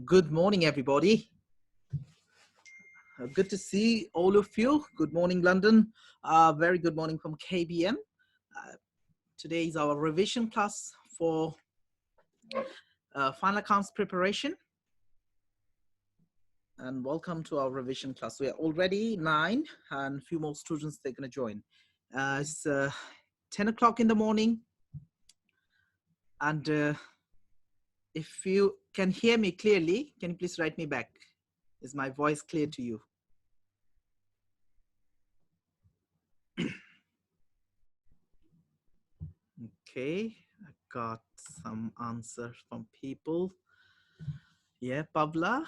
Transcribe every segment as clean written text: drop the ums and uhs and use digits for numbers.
Good morning, everybody. Good to see all of you. Good morning, London. Very good morning from KBM. Today is our revision class for final accounts preparation. And welcome to our revision class. We are already 9 and a few more students they're going to join. It's 10 o'clock in the morning. And if you can hear me clearly, can you please write me back? Is my voice clear to you? Okay, I got some answers from people. Yeah, Pavla,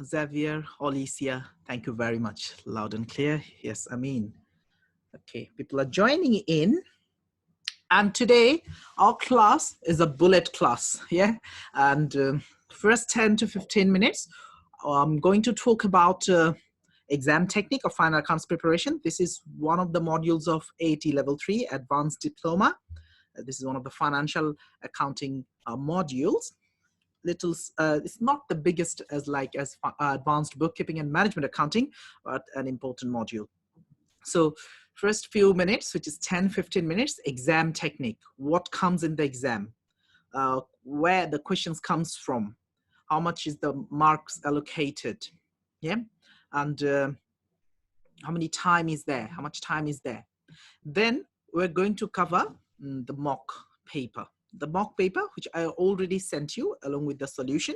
Xavier, Alicia, thank you very much. Loud and clear. Yes, Amin. Okay, people are joining in. And today, our class is a bullet class, yeah? And first 10 to 15 minutes, I'm going to talk about exam technique of final accounts preparation. This is one of the modules of AAT Level 3 Advanced Diploma. This is one of the financial accounting modules. It's not the biggest as advanced bookkeeping and management accounting, but an important module. So first few minutes, which is 10-15 minutes, exam technique. What comes in the exam? Where the questions comes from? How much is the marks allocated? Yeah, and how many time is there? How much time is there? Then we're going to cover the mock paper. The mock paper, which I already sent you along with the solution.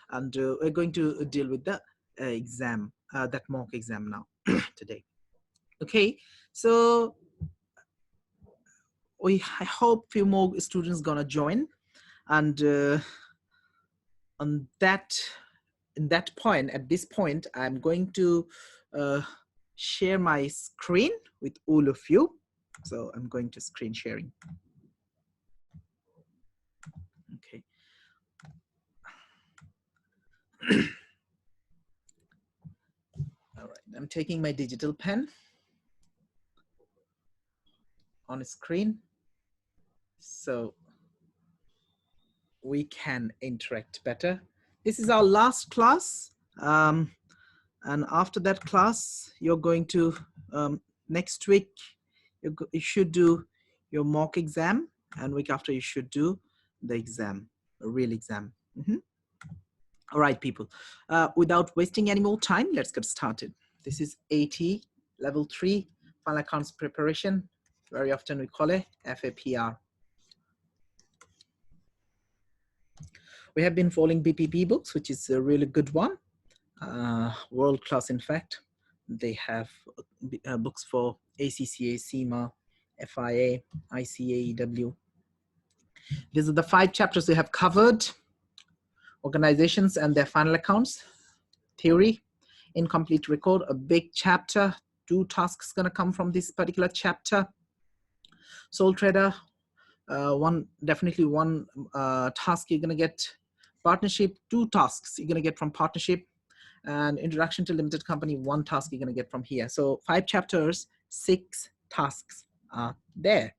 And we're going to deal with the exam, that mock exam now today. Okay, so I hope few more students gonna join. And at this point, I'm going to share my screen with all of you. So I'm going to screen sharing. Okay. All right, I'm taking my digital pen on a screen so we can interact better. This is our last class. And after that class, you're going to, next week, you should do your mock exam, and week after you should do the exam, a real exam. All right, people, without wasting any more time, let's get started. This is AAT Level 3 Final Accounts Preparation. Very often we call it FAPR. We have been following BPP books, which is a really good one. World class, in fact. They have books for ACCA, CIMA, FIA, ICA, EW. These are the 5 chapters we have covered. Organizations and their final accounts, theory, incomplete record, a big chapter. 2 tasks gonna come from this particular chapter. Sole trader, definitely one task you're gonna get. Partnership, 2 tasks you're gonna get from partnership. And introduction to limited company, 1 task you're gonna get from here. So 5 chapters, 6 tasks are there.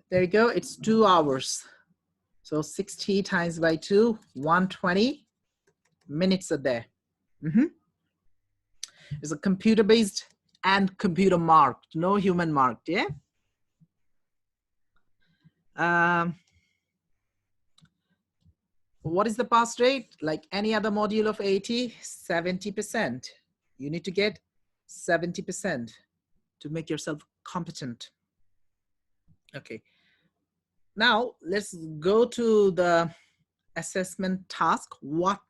There you go, it's 2 hours. So 60 times by 2, 120 minutes are there. It's a computer-based and computer marked, no human marked, yeah? What is the pass rate? Like any other module of AAT, 70%. You need to get 70% to make yourself competent. Okay. Now let's go to the assessment task. What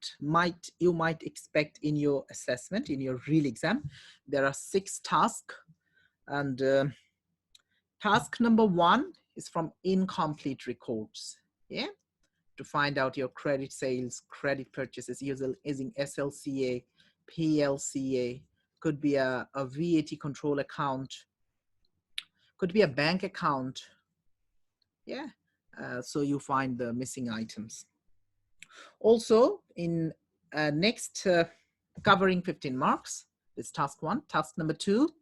you might expect in your assessment, in your real exam. There are 6 tasks, and task number 1 is from incomplete records. Yeah, to find out your credit sales, credit purchases using SLCA, PLCA, could be a VAT control account, could be a bank account. Yeah, so you find the missing items. Also, in next covering 15 marks, it's task 1. Task number 2,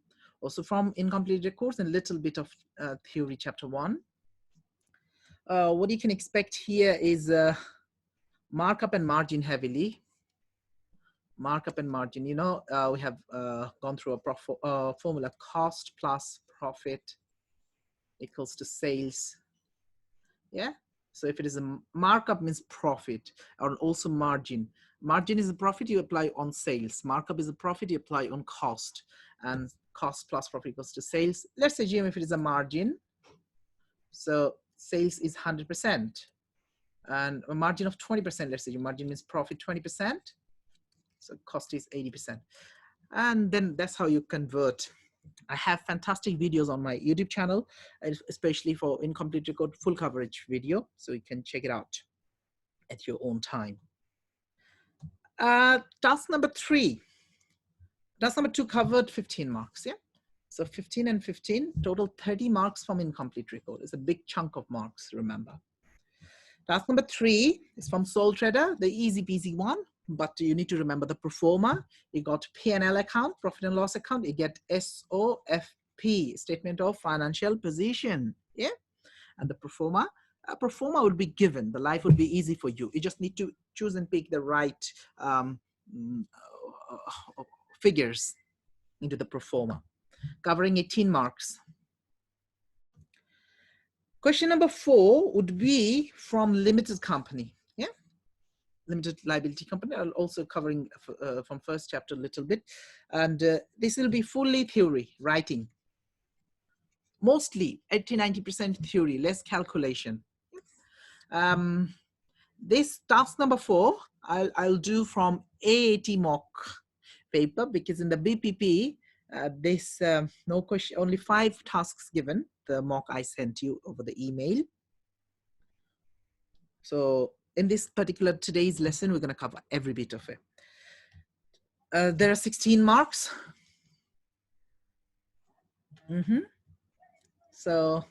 also from incomplete records and a little bit of theory chapter 1. What you can expect here is markup and margin heavily. Markup and margin, you know, we have gone through a formula: cost plus profit equals to sales. Yeah. So if it is a markup, means profit, or also margin. Margin is a profit you apply on sales. Markup is a profit you apply on cost, and cost plus profit equals to sales. Let's assume if it is a margin, so sales is 100%, and a margin of 20%. Let's say your margin means profit 20%, so cost is 80%, and then that's how you convert. I have fantastic videos on my YouTube channel, especially for incomplete record full coverage video, so you can check it out at your own time. Task number 3. Task number 2 covered 15 marks, yeah? So 15 and 15, total 30 marks from incomplete record. It's a big chunk of marks, remember. Task number 3 is from sole trader, the easy peasy one, but you need to remember the pro forma. You got P&L account, profit and loss account, you get SOFP, statement of financial position, yeah? And the pro forma would be given. The life would be easy for you. You just need to choose and pick the right figures into the pro forma, covering 18 marks. Question number 4 would be from limited company, yeah? Limited liability company, also covering from first chapter a little bit. And this will be fully theory, writing. Mostly 80–90% theory, less calculation. This task number 4, I'll do from AAT Mock paper, because in the BPP, no question, only 5 tasks given, the mock I sent you over the email. So in this particular today's lesson, we're going to cover every bit of it. There are 16 marks. So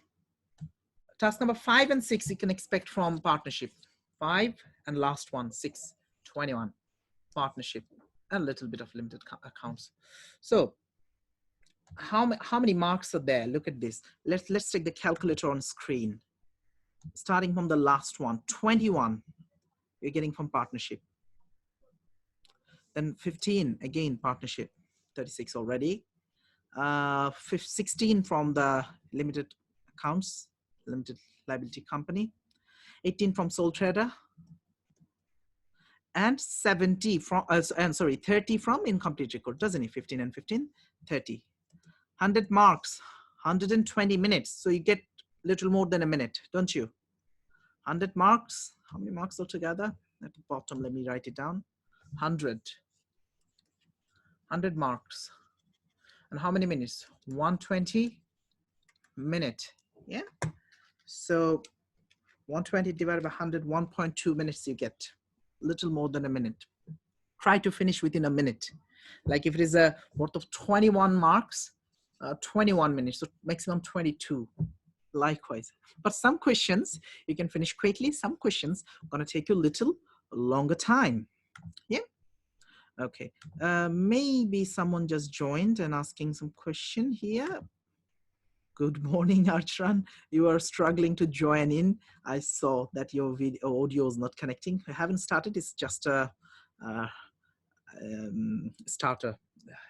task number 5 and 6 you can expect from partnership. 5 and last one, 6, 21, partnership, and a little bit of limited accounts. So how many marks are there? Look at this. Let's take the calculator on screen. Starting from the last one, 21, you're getting from partnership. Then 15, again, partnership, 36 already. 16 from the limited accounts, limited liability company. 18 from sole trader. And 30 from incomplete record, doesn't it? 15 and 15, 30. 100 marks, 120 minutes. So you get little more than a minute, don't you? 100 marks, how many marks altogether? At the bottom, let me write it down. 100 marks. And how many minutes? 120 minute, yeah? So 120 divided by 100, 1.2 minutes you get. Little more than a minute. Try to finish within a minute. Like if it is a worth of 21 marks, 21 minutes, so maximum 22. Likewise. But some questions you can finish quickly. Some questions are going to take you a little longer time. Yeah. Okay. Maybe someone just joined and asking some question here. Good morning, Archran. You are struggling to join in. I saw that your video audio is not connecting. I haven't started. It's just a starter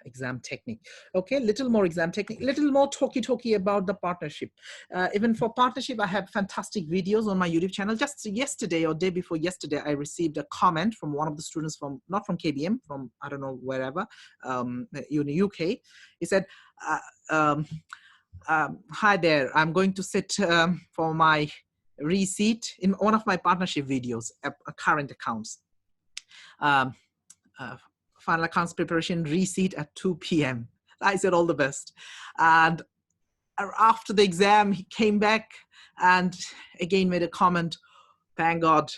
exam technique. Okay, little more exam technique, little more talky about the partnership. Even for partnership, I have fantastic videos on my YouTube channel. Just yesterday or day before yesterday, I received a comment from one of the students from, not from KBM, from I don't know wherever, in the UK. He said, hi there, I'm going to sit for my receipt in one of my partnership videos, current accounts. Final accounts preparation receipt at 2 p.m. I said all the best. And after the exam, he came back and again made a comment, thank God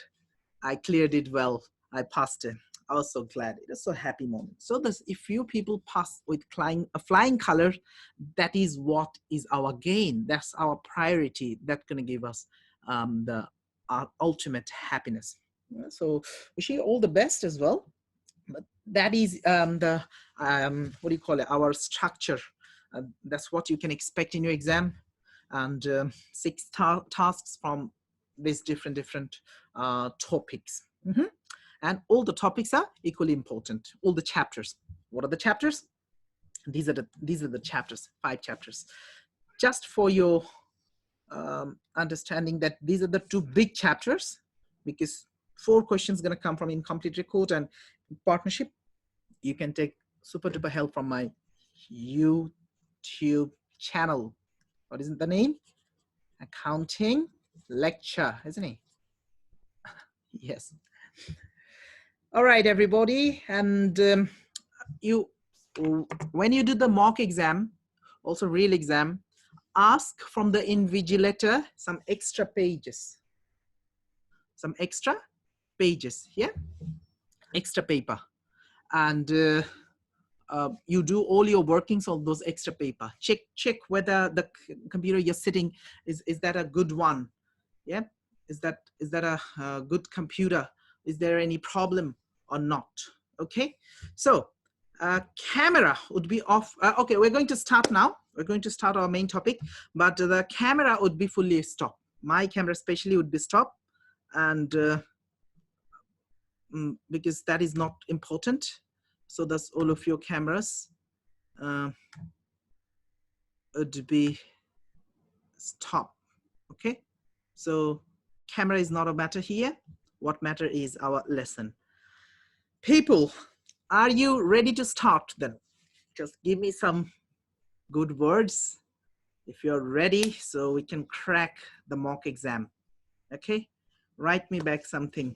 I cleared it well. I passed it. I was so glad. It was so happy moment. So if you people pass with a flying color, that is what is our gain. That's our priority. That's going to give us our ultimate happiness. So wish you all the best as well. But that is what do you call it? Our structure. That's what you can expect in your exam. And 6 tasks from these different topics. And all the topics are equally important. All the chapters. What are the chapters? These are the chapters, 5 chapters. Just for your understanding that these are the 2 big chapters, because 4 questions going to come from incomplete record and partnership. You can take super duper help from my YouTube channel. What is the name? Accounting Lecture, isn't it? Yes. All right, everybody. And when you do the mock exam, also real exam, ask from the invigilator some extra pages. Some extra pages, yeah? Extra paper. And you do all your workings on those extra paper. Check whether the computer you're sitting is that a good one, yeah? Is that a good computer? Is there any problem or not? Okay, so camera would be off. Okay, we're going to start now. We're going to start our main topic, but the camera would be fully stopped. My camera especially would be stopped, and because that is not important. So that's all of your cameras would be stopped. Okay, so camera is not a matter here. What matter is our lesson. People, are you ready to start then? Just give me some good words if you're ready, so we can crack the mock exam. Okay, write me back something.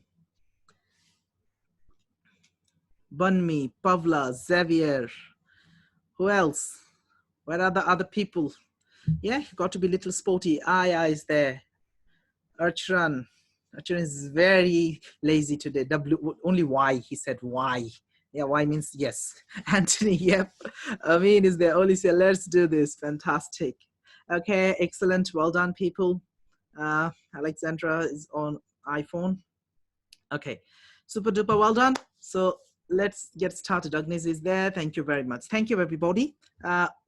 Bunmi, Pavla, Xavier, who else? Where are the other people? Yeah, got to be a little sporty. Aya is there. Archran. Archran is very lazy today. Only Y, he said Y. Yeah, Y means yes. Anthony, yep. Amin is there. Alicia, let's do this. Fantastic. Okay, excellent. Well done, people. Alexandra is on iPhone. Okay, super duper well done. So let's get started. Agnes is there. Thank you very much. Thank you, everybody.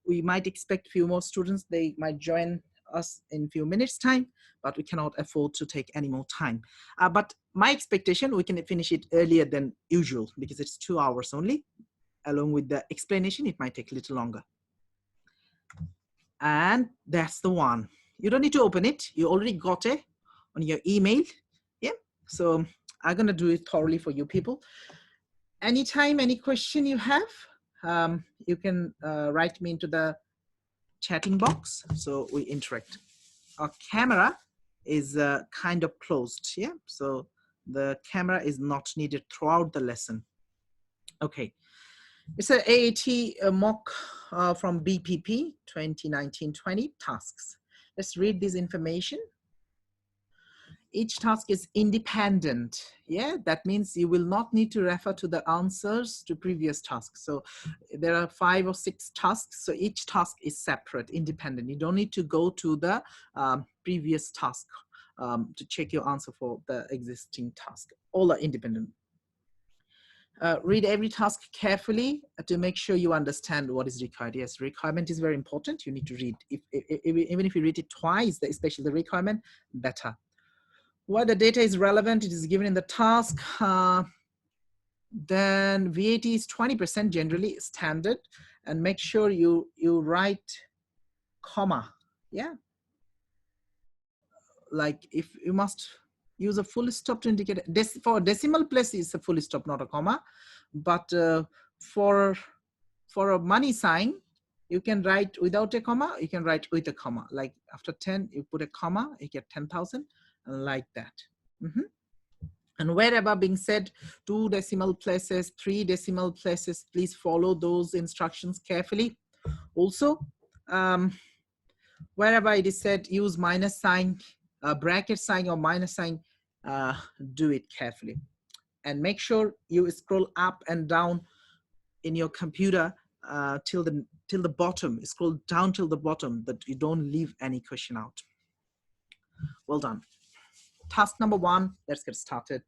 We might expect a few more students. They might join us in a few minutes time, but we cannot afford to take any more time. But my expectation, we can finish it earlier than usual because it's 2 hours only. Along with the explanation, it might take a little longer. And that's the one. You don't need to open it. You already got it on your email. Yeah, so I'm gonna do it thoroughly for you people. Anytime, any question you have, you can write me into the chatting box, so we interact. Our camera is kind of closed, yeah? So the camera is not needed throughout the lesson. Okay, it's an AAT mock from BPP 2019-20 tasks. Let's read this information. Each task is independent. Yeah, that means you will not need to refer to the answers to previous tasks. So there are 5 or 6 tasks. So each task is separate, independent. You don't need to go to the previous task to check your answer for the existing task. All are independent. Read every task carefully to make sure you understand what is required. Yes, requirement is very important. You need to read. Even if you read it twice, especially the requirement, better. Why the data is relevant, it is given in the task. Then VAT is 20% generally standard, and make sure you write comma, yeah? Like if you must use a full stop to indicate, for decimal place is a full stop, not a comma. But for a money sign, you can write without a comma, you can write with a comma. Like after 10, you put a comma, you get 10,000. Like that. And wherever being said 2 decimal places, 3 decimal places, please follow those instructions carefully. Also, wherever it is said use minus sign, bracket sign or minus sign, do it carefully. And make sure you scroll up and down in your computer till the bottom. Scroll down till the bottom, that you don't leave any question out. Well done. Task number 1, let's get started.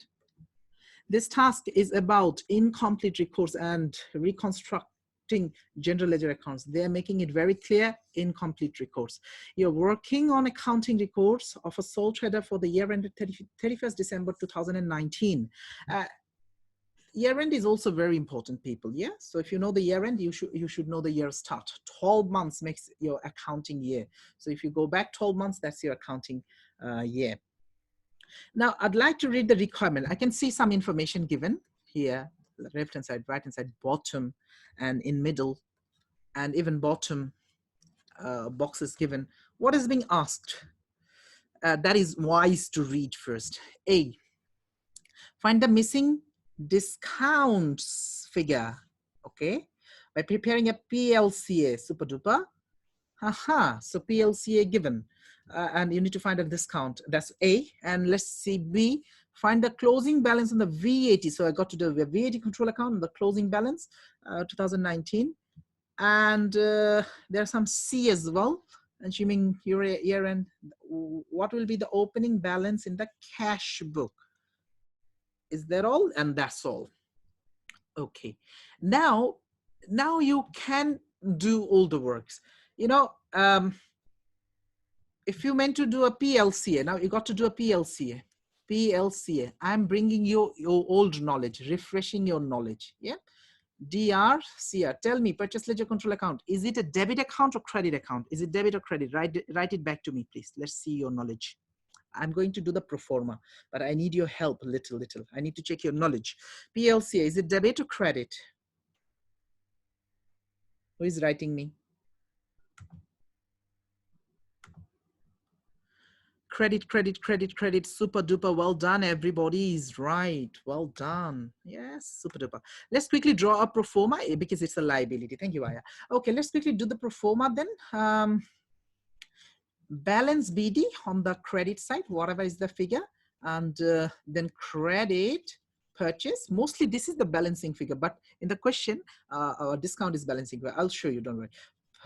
This task is about incomplete records and reconstructing drafting general ledger accounts. They're making it very clear, incomplete records. You're working on accounting records of a sole trader for the year ended 31st December 2019. Year end is also very important, people. Yeah. So if you know the year end, you should know the year start. 12 months makes your accounting year. So if you go back 12 months, that's your accounting year. Now, I'd like to read the requirement. I can see some information given here, left hand side, right hand side, bottom, and in middle, and even bottom boxes given. What is being asked? That is wise to read first. A, find the missing discounts figure, okay, by preparing a PLCA, super duper. So PLCA given, and you need to find a discount. That's A. And let's see B, find the closing balance on the VAT. So I got to do the VAT control account and the closing balance, 2019. And there's some C as well, assuming your year end, what will be the opening balance in the cash book? Is that all? And that's all. Okay. Now you can do all the works. You know, if you meant to do a PLCA, now you got to do a PLCA. PLCA. I'm bringing you your old knowledge, refreshing your knowledge. Yeah. DRCR. Tell me, purchase ledger control account. Is it a debit account or credit account? Is it debit or credit? Write it back to me, please. Let's see your knowledge. I'm going to do the pro forma, but I need your help little. I need to check your knowledge. PLCA, is it debit or credit? Who is writing me? Credit, super duper. Well done, everybody is right. Well done. Yes, super duper. Let's quickly draw a pro forma because it's a liability. Thank you, Aya. Okay, let's quickly do the pro forma then. Balance BD on the credit side, whatever is the figure, and then credit purchase. Mostly this is the balancing figure, but in the question, our discount is balancing. I'll show you, don't worry.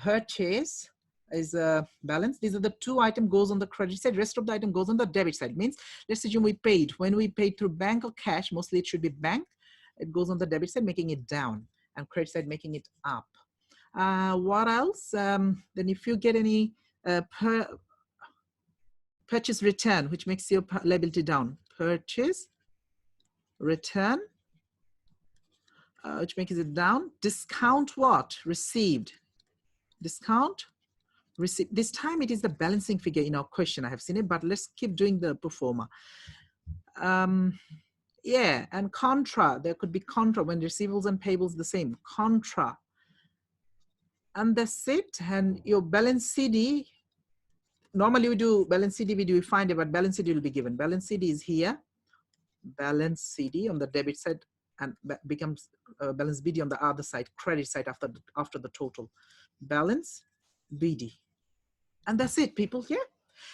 Purchase is a balance. These are the two items goes on the credit side. Rest of the item goes on the debit side. Means let's assume we paid. When we paid through bank or cash, mostly it should be bank. It goes on the debit side, making it down, and credit side making it up. What else? Then if you get any purchase return, which makes your liability down. Purchase return, which makes it down. Discount what? Received. Discount received. This time it is the balancing figure in our question. I have seen it, but let's keep doing the pro forma. Yeah, and contra. There could be contra when receivables and payables the same. Contra. And that's it. And your balance CD. Normally we do balance CD, we find it, but balance CD will be given. Balance CD is here. Balance CD on the debit side and becomes balance BD on the other side, credit side after the total. Balance BD. And that's it, people. Yeah.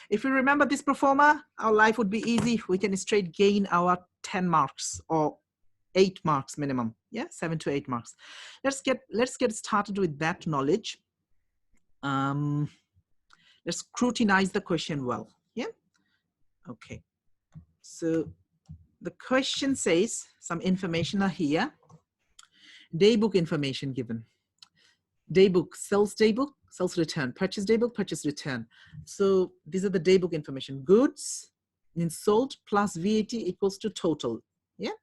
If you remember this pro forma, our life would be easy. We can straight gain our 10 marks or 8 marks minimum. Yeah, 7 to 8 marks. Let's get started with that knowledge. Let's scrutinize the question well. Yeah. Okay. So the question says some information are here. Daybook information given. Daybook, sales daybook, sales return, purchase daybook, purchase return. So these are the daybook information. Goods means sold plus VAT equals to total. Yeah.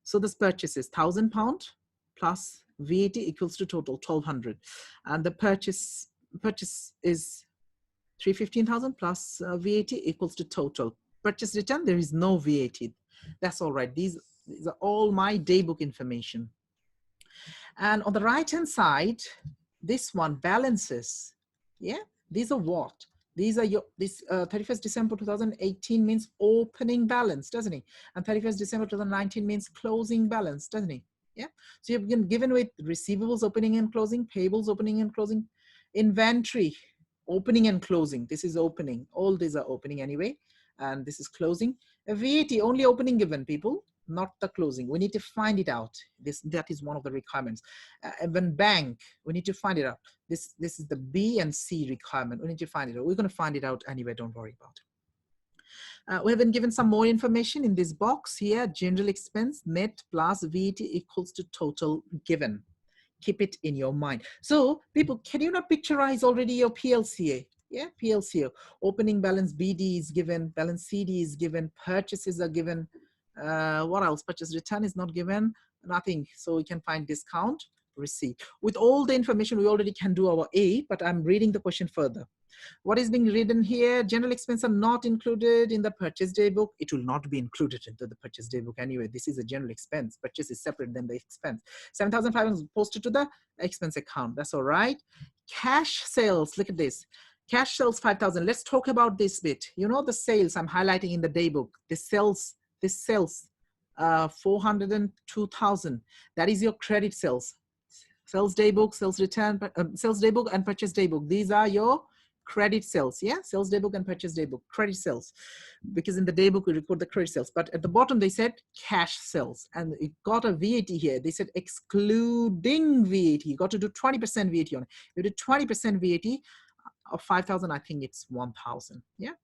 So this purchase is £1,000 plus VAT equals to total 1,200, and the purchase is 315,000 plus VAT equals to total. Purchase return, there is no VAT. That's all right. These are all my daybook information. And on the right hand side, this one, balances. Yeah, these are what? These are your, this 31st December 2018 means opening balance, doesn't it? And 31st December 2019 means closing balance, doesn't it? Yeah. So you've been given with receivables opening and closing, payables opening and closing, inventory opening and closing. This is opening. All these are opening anyway. And this is closing. A VAT only opening given, people, not the closing. We need to find it out. That is one of the requirements. When bank, we need to find it out. This is the B and C requirement. We need to find it out. We're going to find it out anyway. Don't worry about it. We have been given some more information in this box here. General expense net plus VAT equals to total given. Keep it in your mind. So people, can you not picturize already your PLCA? Yeah, PLCA. Opening balance BD is given, balance CD is given, purchases are given. What else? Purchase return is not given, nothing. So we can find discount receipt. With all the information, we already can do our A, but I'm reading the question further. What is being written here? General expense are not included in the purchase day book. It will not be included into the purchase day book anyway. This is a general expense. Purchase is separate than the expense. 7,500 is posted to the expense account. That's all right. Cash sales, look at this. Cash sales 5,000. Let's talk about this bit. You know the sales I'm highlighting in the day book. This sells 402,000. That is your credit sales. Sales day book, sales return, sales day book and purchase day book. These are your credit sales. Yeah, sales day book and purchase day book, credit sales, because in the day book we record the credit sales, but at the bottom they said cash sales, and it got a VAT here. They said excluding VAT. You got to do 20% VAT on it. You did 20% VAT of 5,000. I think it's 1,000. Yeah.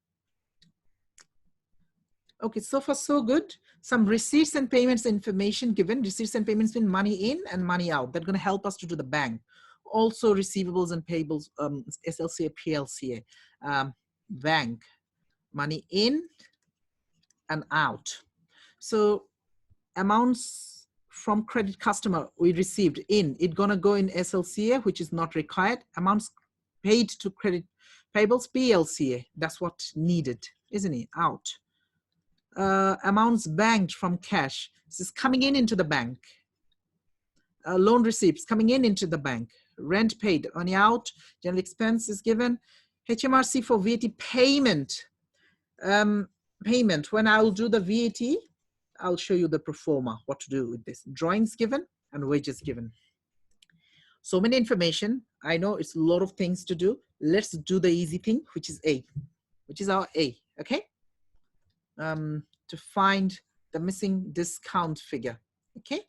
Okay, so far so good. Some receipts and payments information given. Receipts and payments mean money in and money out. They're going to help us to do the bank. Also receivables and payables, SLCA, PLCA, bank, money in and out. So amounts from credit customer we received in, it's going to go in SLCA, which is not required. Amounts paid to credit payables, PLCA, that's what needed, isn't it? Out. Amounts banked from cash. This is coming in into the bank. Loan receipts coming in into the bank. Rent paid, money out. General expense is given. HMRC for VAT payment. Payment, when I'll do the VAT, I'll show you the pro forma, what to do with this. Drawings given and wages given. So many information. I know it's a lot of things to do. Let's do the easy thing, which is A, which is our A, okay? To find the missing discount figure, okay,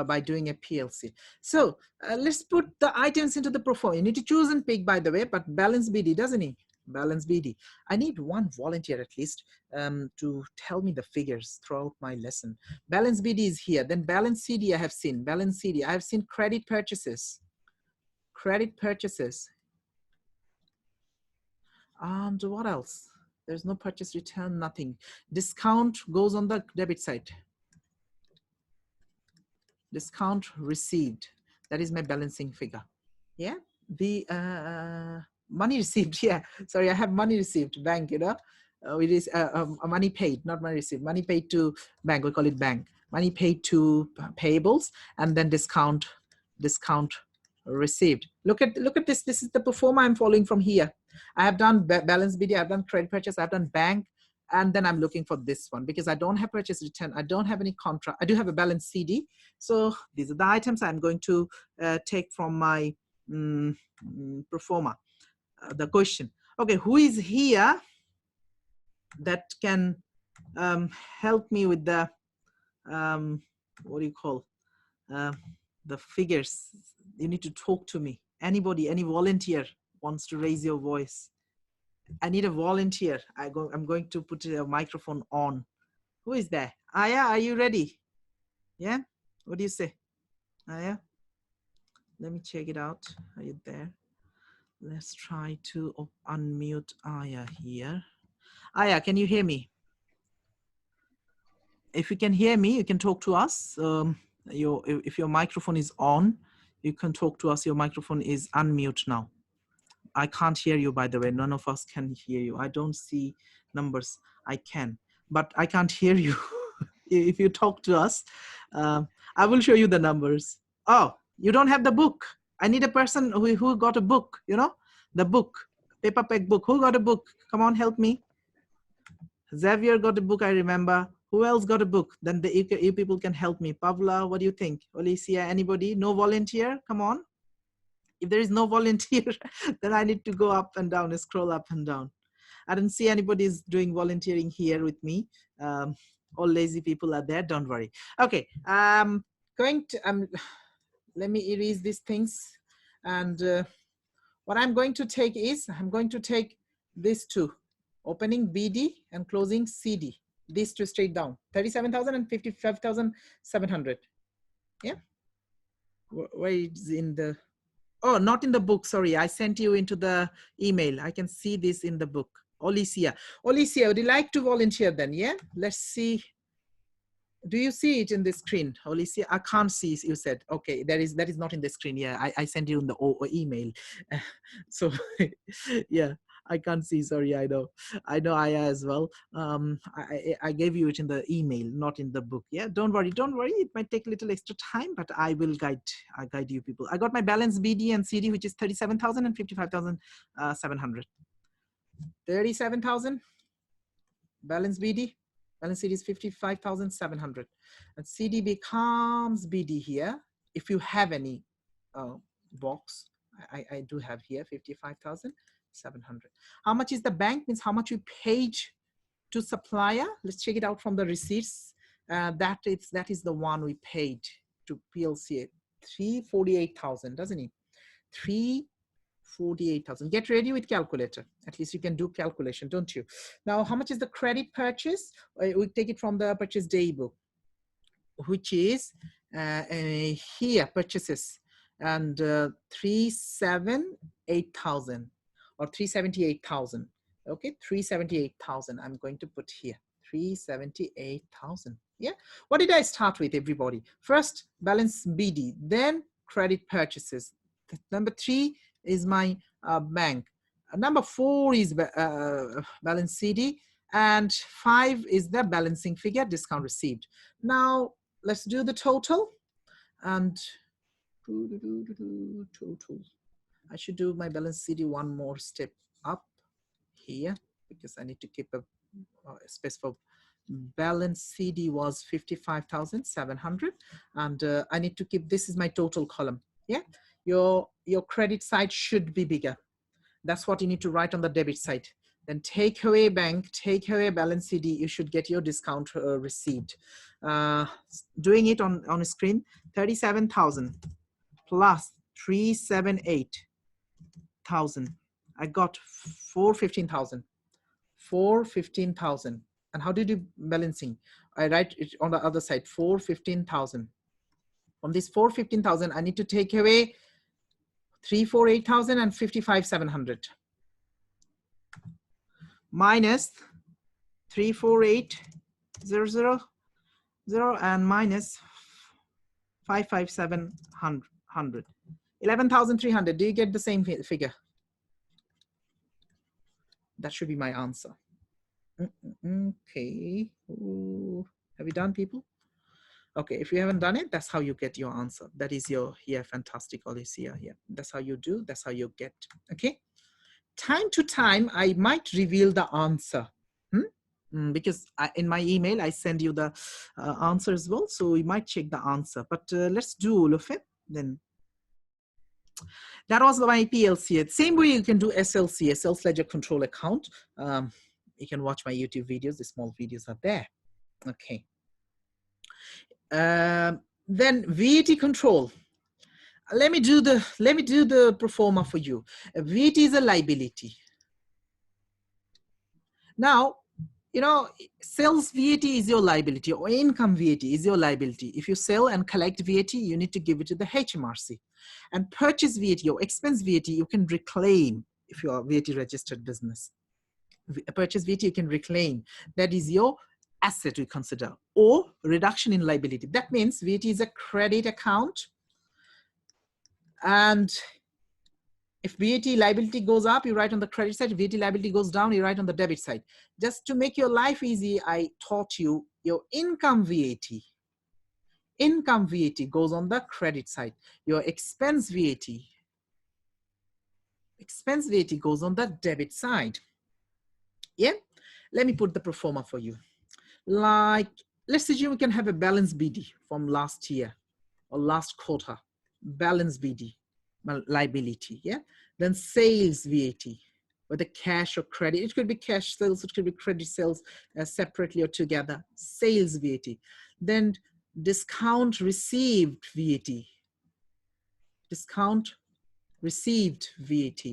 by doing a PLC. So let's put the items into the pro forma. You need to choose and pick, by the way, but balance BD, doesn't he? Balance BD. I need one volunteer at least to tell me the figures throughout my lesson. Balance BD is here. Then balance CD I have seen. Balance CD. I have seen credit purchases. Credit purchases. And what else? There's no purchase return, nothing. Discount goes on the debit side. Discount received. That is my balancing figure. Yeah. The money received. Yeah. Sorry, I have money received. Bank, you know. It is money paid, not money received. Money paid to bank. We call it bank. Money paid to payables, and then discount received. Look at this. This is the pro forma I'm following from here. I have done balance BD, I've done credit purchase, I've done bank, and then I'm looking for this one because I don't have purchase return, I don't have any contract, I do have a balance CD. So these are the items I'm going to take from my pro forma. The question. Okay, who is here that can help me with the, what do you call, the figures? You need to talk to me. Anybody, any volunteer wants to raise your voice? I need a volunteer. I'm going to put a microphone on. Who is there? Aya, are you ready? Yeah? What do you say? Aya? Let me check it out. Are you there? Let's try to unmute Aya here. Aya, can you hear me? If you can hear me, you can talk to us. If your microphone is on, you can talk to us. Your microphone is unmute now. I can't hear you, by the way. None of us can hear you. I don't see numbers. I can, but I can't hear you. If you talk to us, I will show you the numbers. Oh, you don't have the book. I need a person who got a book, you know, the book, paperback book. Who got a book? Come on, help me. Xavier got a book, I remember. Who else got a book? Then you people can help me. Pavla, what do you think? Alicia, anybody? No volunteer? Come on. If there is no volunteer, then I need to go up and down, scroll up and down. I don't see anybody's doing volunteering here with me. All lazy people are there, don't worry. Okay, going to, let me erase these things. And what I'm going to take is, I'm going to take these two, opening BD and closing CD. These two straight down, 37,000 and 55,700. Yeah. Where is in the, oh, not in the book. Sorry, I sent you into the email. I can see this in the book. Alicia, Alicia, would you like to volunteer then? Yeah, let's see. Do you see it in the screen? Alicia, I can't see, you said. Okay, that is not in the screen. Yeah, I sent you in the email. So yeah, I can't see. Sorry, I know Aya as well. I gave you it in the email, not in the book. Yeah, don't worry. It might take a little extra time, but I will guide you people. I got my balance BD and CD, which is 37,000 and 55,700. 37,000 balance BD. Balance CD is 55,700, and CD becomes BD here. If you have any box, I do have here 55,700. How much is the bank? Means how much we paid to supplier. Let's check it out from the receipts. That is the one we paid to PLCA, 348,000, doesn't it? 348,000. Get ready with calculator. At least you can do calculation, don't you? Now, how much is the credit purchase? We take it from the purchase day book, which is here, purchases, and 378,000 or 378,000. Okay, 378,000. I'm going to put here 378,000. Yeah. What did I start with, everybody? First, balance BD, then credit purchases. Number 3 is my bank. Number 4 is balance CD, and 5 is the balancing figure, discount received. Now let's do the total, and total. I should do my balance CD one more step up here, because I need to keep a space for balance CD was 55,700, and I need to keep, this is my total column. Yeah, your credit side should be bigger. That's what you need to write on the debit side. Then take away bank, take away balance CD, you should get your discount received. Doing it on a screen, 37,000 plus 378,000. I got 415,000. 415,000. And how do you do balancing? I write it on the other side, 415,000. From this 415,000, I need to take away 348,000 and 55,700 minus 348,000 and minus 55,700. 11,300. Do you get the same figure? That should be my answer. Okay. Ooh. Have you done, people? Okay, if you haven't done it, that's how you get your answer. That is your, here, fantastic, Alicia here. That's how you do, that's how you get, okay? Time to time, I might reveal the answer. Because in my email, I send you the answer as well. So we might check the answer, but let's do all of it then. That was my PLCA. Same way you can do SLCA, Sales Ledger Control Account. You can watch my YouTube videos. The small videos are there. Okay. Then VAT control. Let me do the pro forma for you. VAT is a liability. Now, you know, sales VAT is your liability, or income VAT is your liability. If you sell and collect VAT, you need to give it to the HMRC. And purchase VAT, your expense VAT, you can reclaim if you are VAT registered business. Purchase VAT you can reclaim. That is your asset we consider, or reduction in liability. That means VAT is a credit account, and if VAT liability goes up, you write on the credit side. VAT liability goes down, you write on the debit side. Just to make your life easy, I taught you your income VAT. Income VAT goes on the credit side. Your expense VAT goes on the debit side. Yeah, let me put the pro forma for you. Like, let's assume we can have a balance BD from last year or last quarter. Balance BD, liability, yeah? Then sales VAT, whether cash or credit. It could be cash sales, it could be credit sales separately or together. Sales VAT. Then discount received VAT. Discount received VAT.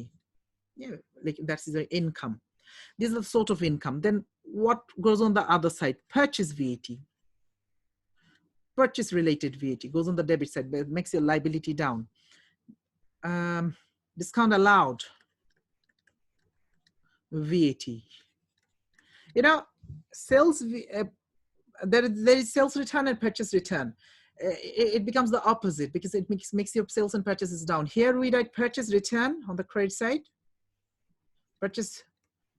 Yeah, like that's the income. This is the sort of income. Then what goes on the other side? Purchase VAT. Purchase related VAT goes on the debit side, but it makes your liability down. Discount allowed VAT. You know, sales, there is sales return and purchase return. It becomes the opposite because it makes your sales and purchases down. Here we write purchase return on the credit side. Purchase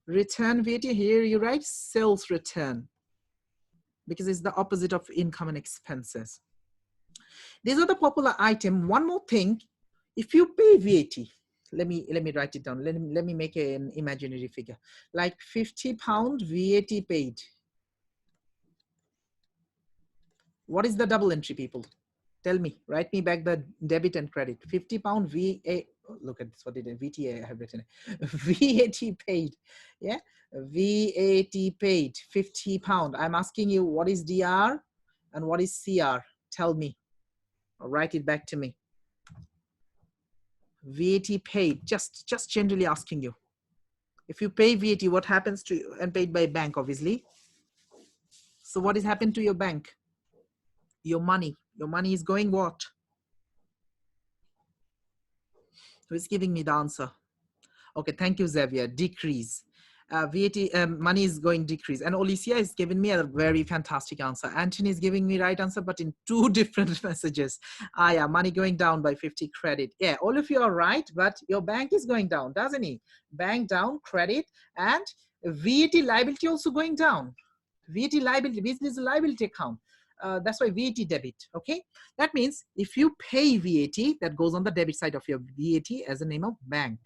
return VAT, here you write sales return because it's the opposite of income and expenses. These are the popular items. One more thing, if you pay VAT, let me write it down. Let me make an imaginary figure, like £50 VAT paid. What is the double entry, people? Tell me, write me back the debit and credit. £50 VAT, look at this, what did I, VTA I have written. VAT paid, yeah? VAT paid, £50. I'm asking you, what is DR and what is CR? Tell me, or write it back to me. VAT paid, just generally asking you. If you pay VAT, what happens to you? And paid by bank, obviously. So what is happened to your bank? Your money is going what? Who is giving me the answer? Okay, thank you, Xavier. Decrease. VAT money is going decrease. And Alicia is giving me a very fantastic answer. Anthony is giving me right answer, but in 2 different messages. Yeah, money going down by 50 credit. Yeah, all of you are right, but your bank is going down, doesn't it? Bank down, credit, and VAT liability also going down. VAT liability, business liability account. That's why VAT debit, okay? That means if you pay VAT, that goes on the debit side of your VAT as a name of bank.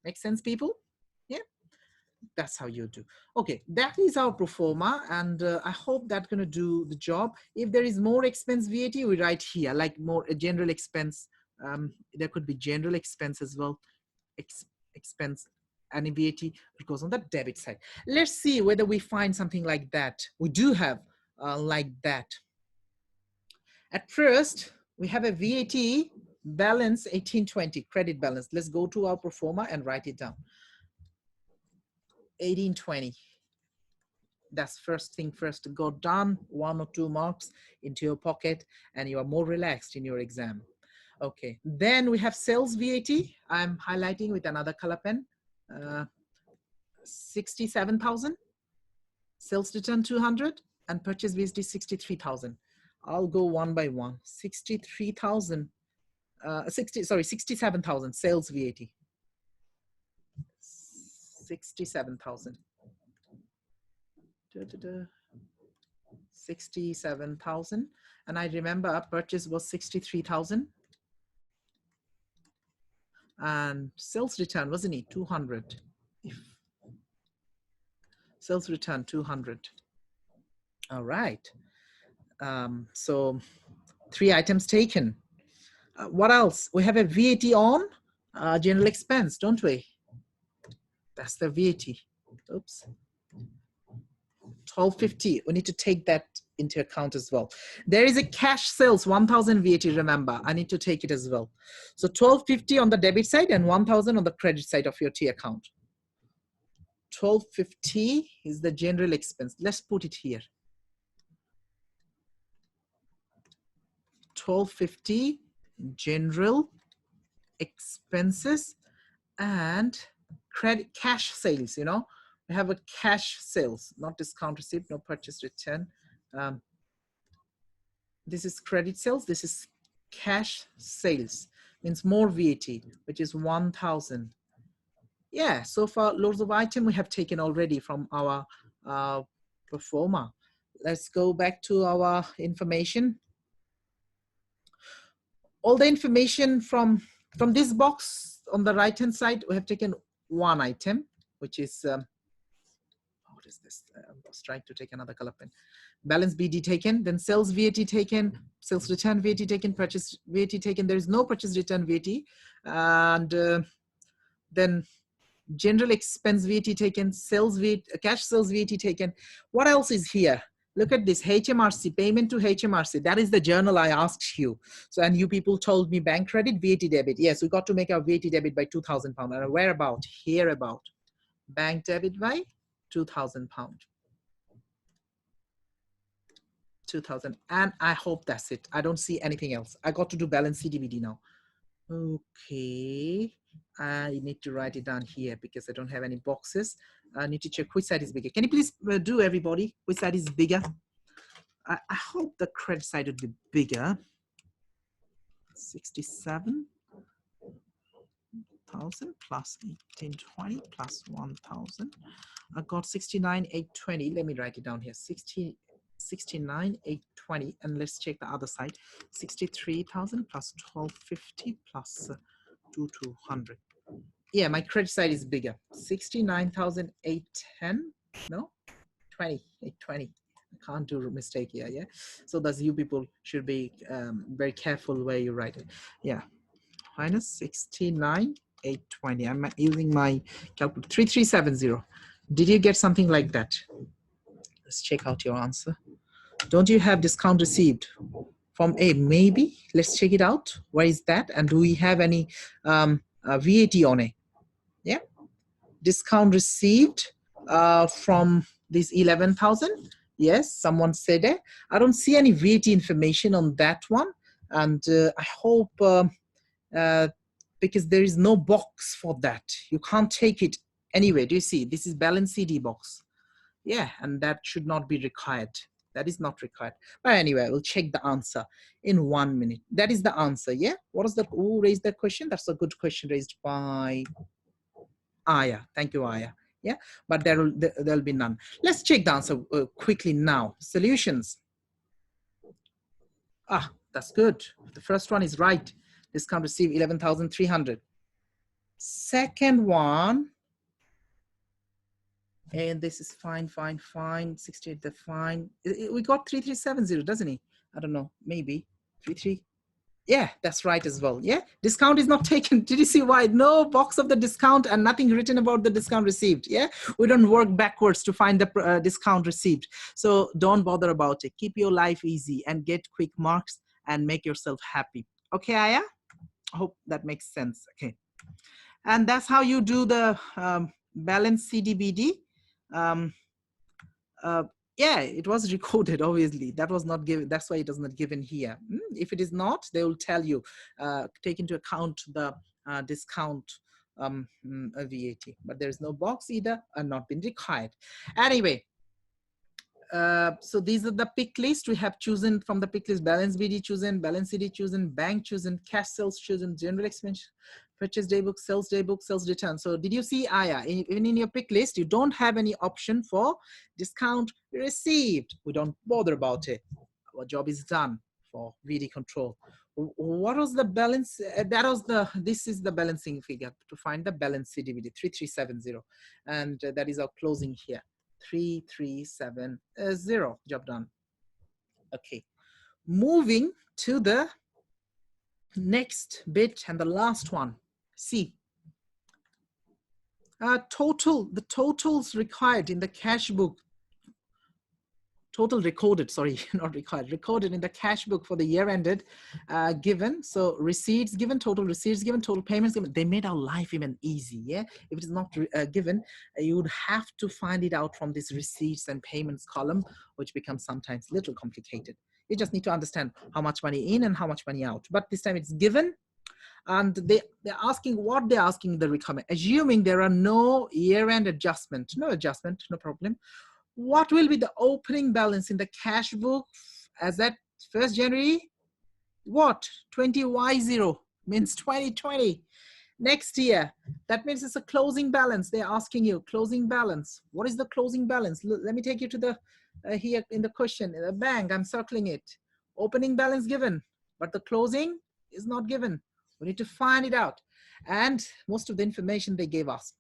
Make sense, people? Yeah, that's how you do. Okay, that is our pro forma, and I hope that's gonna do the job. If there is more expense VAT, we write here, like more general expense. There could be general expense as well, expense. And VAT, it goes on the debit side. Let's see whether we find something like that. We do have like that. At first, we have a VAT balance 1820, credit balance. Let's go to our pro forma and write it down. 1820. That's first thing first to go down, 1 or 2 marks into your pocket, and you are more relaxed in your exam. Okay, then we have sales VAT. I'm highlighting with another color pen. 67,000, sales return 200, and purchase VAT 63,000. I'll go one by one. 63,000, 67,000 sales VAT. 67,000. 67,000, and I remember purchase was 63,000. And sales return, wasn't it? 200. Sales return 200. All right. So 3 items taken. What else? We have a VAT on general expense, don't we? That's the VAT. Oops. 1250. We need to take that into account as well. There is a cash sales 1,000 VAT. Remember, I need to take it as well. So 1250 on the debit side and 1,000 on the credit side of your T account. 1250 is the general expense. Let's put it here. 1250 general expenses and credit cash sales. You know, we have a cash sales, not discount receipt, no purchase return. This is credit sales. This is cash sales. Means more VAT, which is 1,000. Yeah, so far loads of items we have taken already from our pro forma. Let's go back to our information. All the information from this box on the right hand side, we have taken 1 item, which is what is this? I was trying to take another color pen. Balance BD taken, then sales VAT taken, sales return VAT taken, purchase VAT taken. There is no purchase return VAT, and then general expense VAT taken, sales VAT, cash sales VAT taken. What else is here? Look at this, HMRC, payment to HMRC. That is the journal I asked you. So, and you people told me bank credit, VAT debit. Yes, we got to make our VAT debit by £2,000. And where about? Here about. Bank debit by £2,000. 2,000. And I hope that's it. I don't see anything else. I got to do balance CDBD now. Okay. I need to write it down here because I don't have any boxes. I need to check which side is bigger. Can you please do, everybody, which side is bigger? I hope the credit side would be bigger. 67,000 plus 1820 plus 1,000. I got 69,820. Let me write it down here. 69,820. And let's check the other side. 63,000 plus 1,250 plus 2,200. Yeah, my credit side is bigger. 69,810. No, 820. I can't do a mistake here. Yeah. So that's you people should be very careful where you write it. Yeah. Minus 69,820. I'm using my calculator. 3370. Did you get something like that? Let's check out your answer. Don't you have discount received from A? Maybe. Let's check it out. Where is that? And do we have any VAT on it? Yeah. Discount received from this 11,000. Yes, someone said it. I don't see any VAT information on that one. And I hope because there is no box for that. You can't take it anyway. Do you see? This is balance CD box. Yeah, and that should not be required. That is not required. But anyway, we'll check the answer in 1 minute. That is the answer, yeah? What is that? Who raised that question? That's a good question raised by Aya. Thank you, Aya. Yeah, but there'll be none. Let's check the answer quickly now. Solutions. Ah, that's good. The first one is right. Discount received 11,300. Second one, and this is fine. 68, the fine. We got 3370, doesn't he? I don't know, maybe 33. Yeah, that's right as well. Yeah, discount is not taken. Did you see why? No box of the discount and nothing written about the discount received. Yeah, we don't work backwards to find the discount received. So don't bother about it. Keep your life easy and get quick marks and make yourself happy. Okay, Aya? I hope that makes sense. Okay. And that's how you do the balance CDBD. Yeah, it was recorded, obviously. That was not given. That's why it is not given here. If it is not, they will tell you, take into account the discount VAT. But there is no box either and not been required. Anyway, so these are the pick list. We have chosen from the pick list: balance BD chosen, balance CD chosen, bank chosen, cash sales chosen, general expense, purchase day book, sales return. So did you see, Aya, even in your pick list, you don't have any option for discount received. We don't bother about it. Our job is done for VD control. What was the balance? This is the balancing figure to find the balance CDBD 3370. And that is our closing here. 3370. Job done. Okay. Moving to the next bit and the last one. See, the totals required in the cash book, total recorded, sorry, not required, recorded in the cash book for the year ended, given. So receipts given, total receipts given, total payments given. They made our life even easy, yeah? If it is not given, you would have to find it out from this receipts and payments column, which becomes sometimes a little complicated. You just need to understand how much money in and how much money out. But this time it's given. And they're asking what they're asking the requirement, assuming there are no year-end adjustment, no problem. What will be the opening balance in the cash book as at 1st January? What? 20Y0 means 2020. Next year, that means it's a closing balance. They're asking you closing balance. What is the closing balance? Let me take you to the here in the question. In the bank, I'm circling it. Opening balance given, but the closing is not given. We need to find it out. And most of the information they gave us.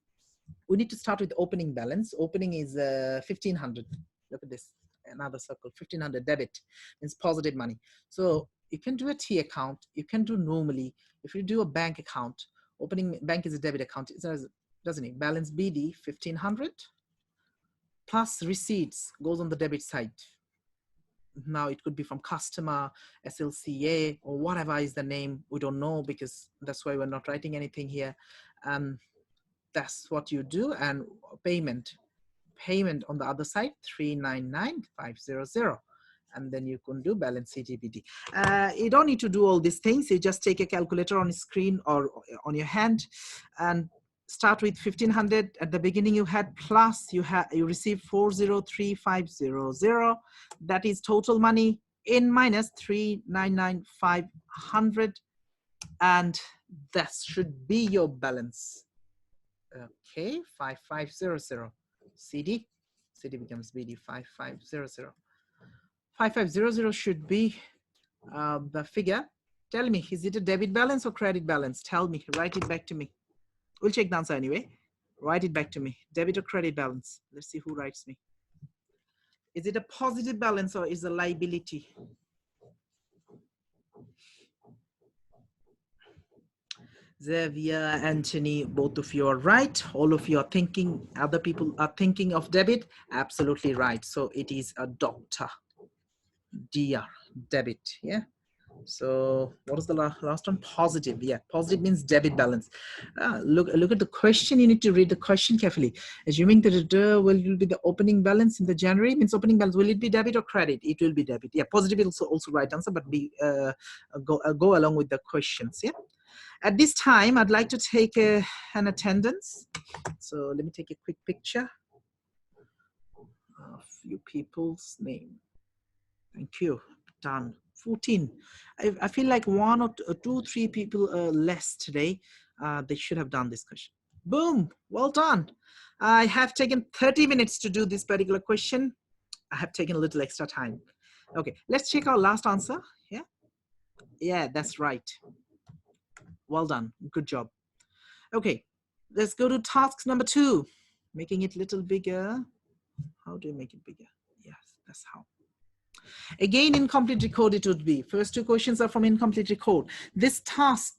We need to start with opening balance. Opening is 1,500. Look at this, another circle, 1,500 debit means positive money. So you can do a T account. You can do normally. If you do a bank account, opening bank is a debit account, doesn't it? Balance BD, 1,500 plus receipts goes on the debit side. Now it could be from customer, SLCA, or whatever is the name. We don't know because that's why we're not writing anything here. That's what you do. And payment on the other side, 399,500. and then you can do balance sheet EBT. You don't need to do all these things. You just take a calculator on screen or on your hand and start with 1500. At the beginning you had plus, you receive 403,500. That is total money, in minus 399,500, and that should be your balance. Okay, 5500. CD becomes BD. 5500. 5500 should be the figure. Tell me, is it a debit balance or credit balance? Tell me, write it back to me. We'll check the answer anyway. Write it back to me. Debit or credit balance? Let's see who writes me. Is it a positive balance or is it a liability? Xavier, Anthony, both of you are right. All of you are thinking, other people are thinking of debit. Absolutely right. So it is a doctor. DR, debit. Yeah. So what is the last one? Positive. Yeah, positive means debit balance. Look at the question. You need to read the question carefully. Assuming that it will be the opening balance in the January, means opening balance. Will it be debit or credit? It will be debit. Yeah, positive is also right answer, but go along with the questions. Yeah. At this time, I'd like to take an attendance. So let me take a quick picture of few people's name. Thank you. Done. 14. I feel like one or two, three people less today. They should have done this question. Boom. Well done. I have taken 30 minutes to do this particular question. I have taken a little extra time. Okay, let's check our last answer. Yeah. Yeah, that's right. Well done. Good job. Okay, let's go to task number 2. Making it a little bigger. How do you make it bigger? Yes, that's how. Again, incomplete record it would be. First 2 questions are from incomplete record. This task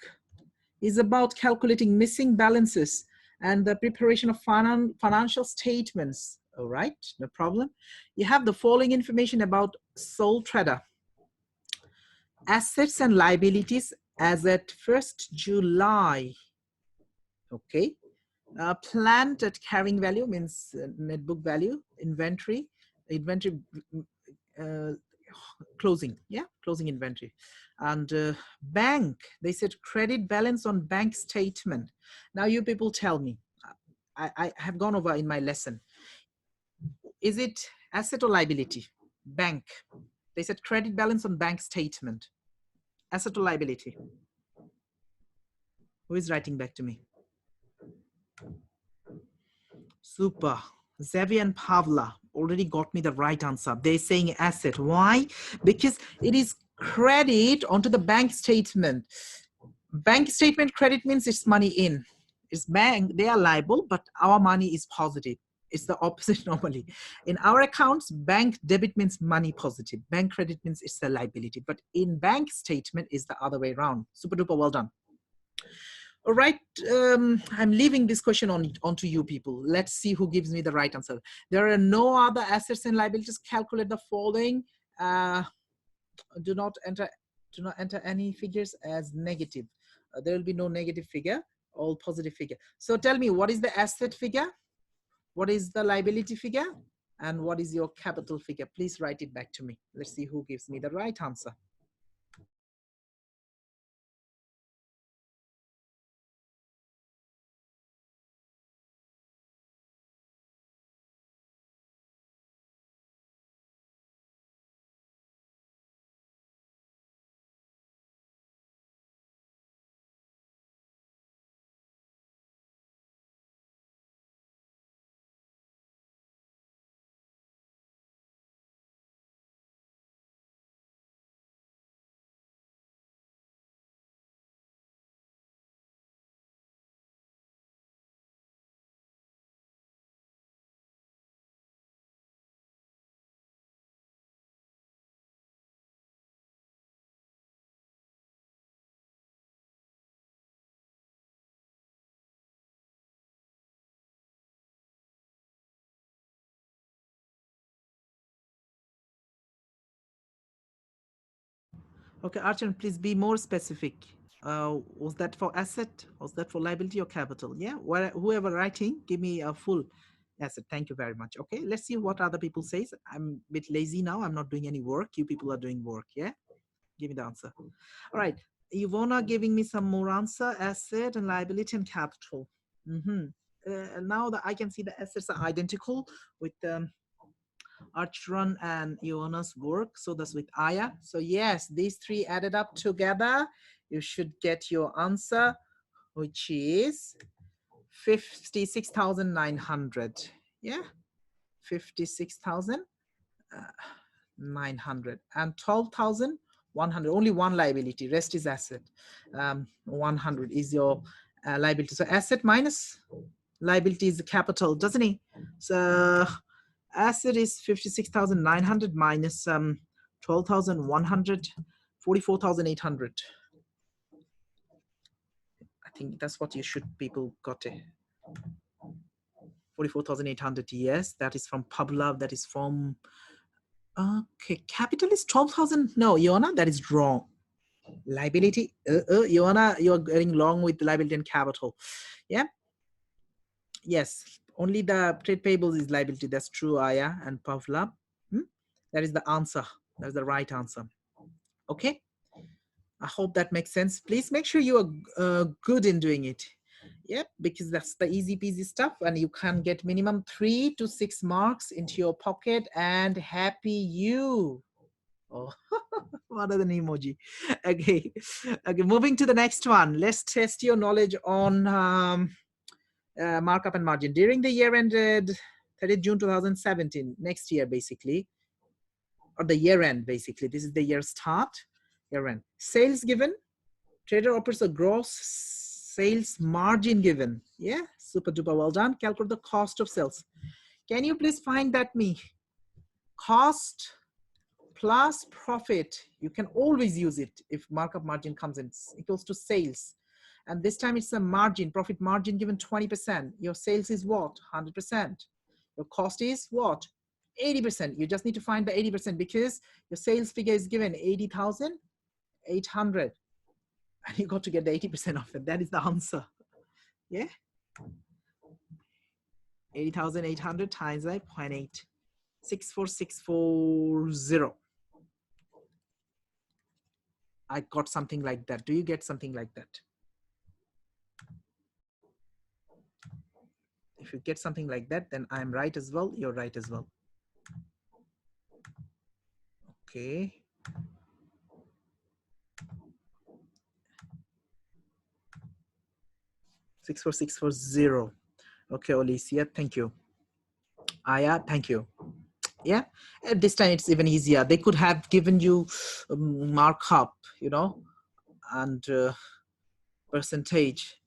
is about calculating missing balances and the preparation of financial statements. All right, no problem. You have the following information about sole trader. Assets and liabilities as at 1st July. Okay. Planned at carrying value means net book value, inventory closing, yeah, closing inventory. And bank, they said credit balance on bank statement. Now you people tell me, I have gone over in my lesson. Is it asset or liability? Bank. They said credit balance on bank statement. Asset or liability? Who is writing back to me? Super. Xavier and Pavla already got me the right answer. They're saying asset. Why? Because it is credit onto the bank statement. Bank statement credit means it's money in. It's bank, they are liable, but our money is positive. It's the opposite normally. In our accounts, bank debit means money positive. Bank credit means it's a liability. But in bank statement is the other way around. Super duper well done. All right, I'm leaving this question onto you people. Let's see who gives me the right answer. There are no other assets and liabilities. Calculate the following. Do not enter any figures as negative. There will be no negative figure, all positive figure. So tell me, what is the asset figure? What is the liability figure? And what is your capital figure? Please write it back to me. Let's see who gives me the right answer. Okay, Archon, please be more specific. Was that for asset? Was that for liability or capital? Yeah, whoever writing, give me a full Asset. Thank you very much. Okay, let's see what other people says. I'm a bit lazy now. I'm not doing any work. You people are doing work. Yeah, give me the answer. All right, Ivona giving me some more answer. Asset and liability and capital. Now that I can see the assets are identical with Archron and Iona's work. So that's with Aya. So yes, these three added up together, you should get your answer, which is 56,900. Yeah, 56,900 and 12,100. Only one liability, rest is asset. 100 is your liability. So asset minus liability is the capital, doesn't it? So asset is 56,900 minus 12,100, 44,800. I think that's what you should, people got it. 44,800, yes, that is from Pabla, that is from, okay, capital is 12,000, no, Iona, that is wrong. Liability, Iona, you're getting wrong with liability and capital, yeah? Yes, only the trade payables is liability, that's true, Aya and Pavla. That is the answer, that's the right answer, okay? I hope that makes sense. Please make sure you are good in doing it. Yep, because that's the easy peasy stuff and you can get minimum 3 to 6 marks into your pocket and happy you. Oh, what are the emoji? Okay, okay, moving to the next one. Let's test your knowledge on markup and margin. During the year ended 30th June 2017, next year basically, or the year end basically, this is the year start, year end. Sales given, trader operates a gross sales margin given. Yeah, super duper well done. Calculate the cost of sales. Can you please find that me? Cost plus profit. You can always use it if markup margin comes in. It's equals to sales. And this time it's a margin, profit margin given 20%. Your sales is what? 100%. Your cost is what? 80%. You just need to find the 80% because your sales figure is given 80,800. And you got to get the 80% of it. That is the answer. Yeah. 80,800 times by 0.8. 64640. I got something like that. Do you get something like that? If you get something like that, then I'm right as well. You're right as well. Okay. Six four six four zero. Okay, Alicia, thank you. Aya, thank you. Yeah, at this time it's even easier. They could have given you markup, you know, and percentage.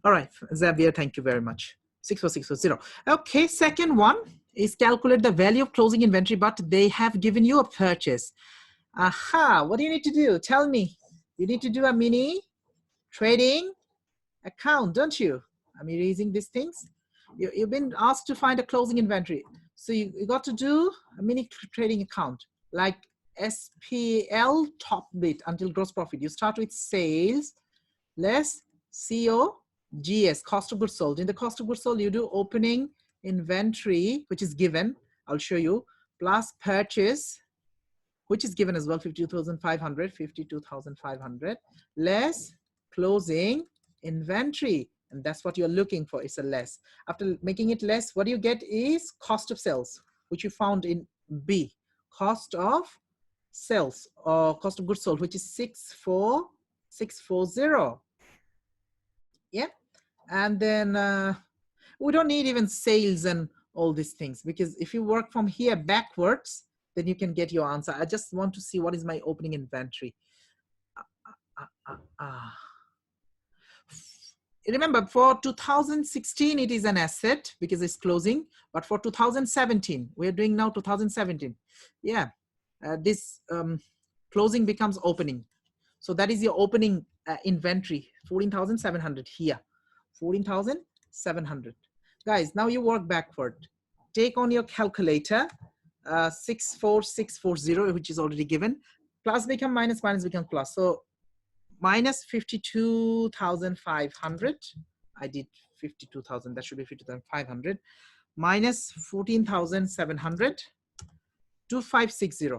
All right, Xavier, thank you very much. 64640. Okay, second one is calculate the value of closing inventory, but they have given you a purchase. Aha, what do you need to do? Tell me. You need to do a mini trading account, don't you? I'm erasing these things. You've been asked to find a closing inventory. So you got to do a mini trading account like SPL top bit until gross profit. You start with sales less COGS, cost of goods sold. In the cost of goods sold, you do opening inventory, which is given, I'll show you, plus purchase, which is given as well, 52,500, less closing inventory. And that's what you're looking for, it's a less. After making it less, what you get is cost of sales, which you found in B, cost of sales or cost of goods sold, which is 64640. Yeah, and then we don't need even sales and all these things because if you work from here backwards, then you can get your answer. I just want to see what is my opening inventory. Remember, for 2016, it is an asset because it's closing, but for 2017, we're doing now 2017. Yeah, this closing becomes opening. So that is your opening inventory, 14,700 here, 14,700. Guys, now you work backward. Take on your calculator, 64640, which is already given. Plus become minus, minus become plus. So minus 52,500. I did 52,000, that should be 52,500. minus 14,700, 2560.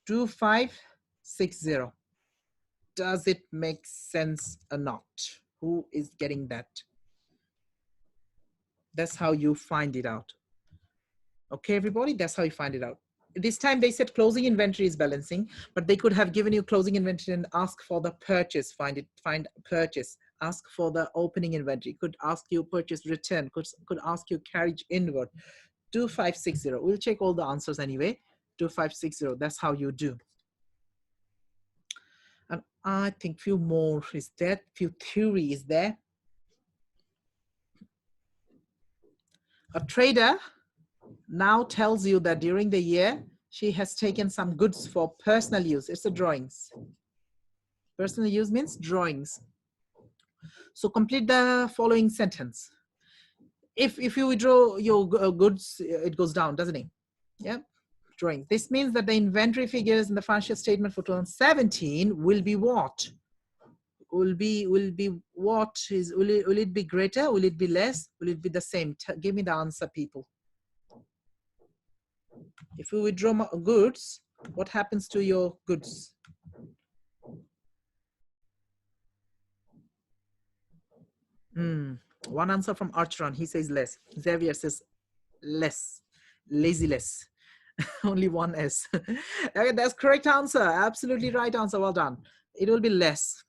2560. Does it make sense or not? Who is getting that? That's how you find it out. Okay, everybody, that's how you find it out. This time they said closing inventory is balancing, but they could have given you closing inventory and ask for the purchase, find purchase, ask for the opening inventory, could ask you purchase return, could ask you carriage inward. 2560, we'll check all the answers anyway. 2560, that's how you do. And I think few more is there, few theory is there. A trader now tells you that during the year, she has taken some goods for personal use. It's the drawings. Personal use means drawings. So complete the following sentence. If you withdraw your goods, it goes down, doesn't it? Yeah, drawings. This means that the inventory figures in the financial statement for 2017 will be what? Will be what is, will it be greater? Will it be less? Will it be the same? Give me the answer, people. If you withdraw goods, what happens to your goods? One answer from Archron. He says less. Xavier says less. Lazy less. Only one S. Okay, that's correct answer. Absolutely right answer. Well done. It will be less.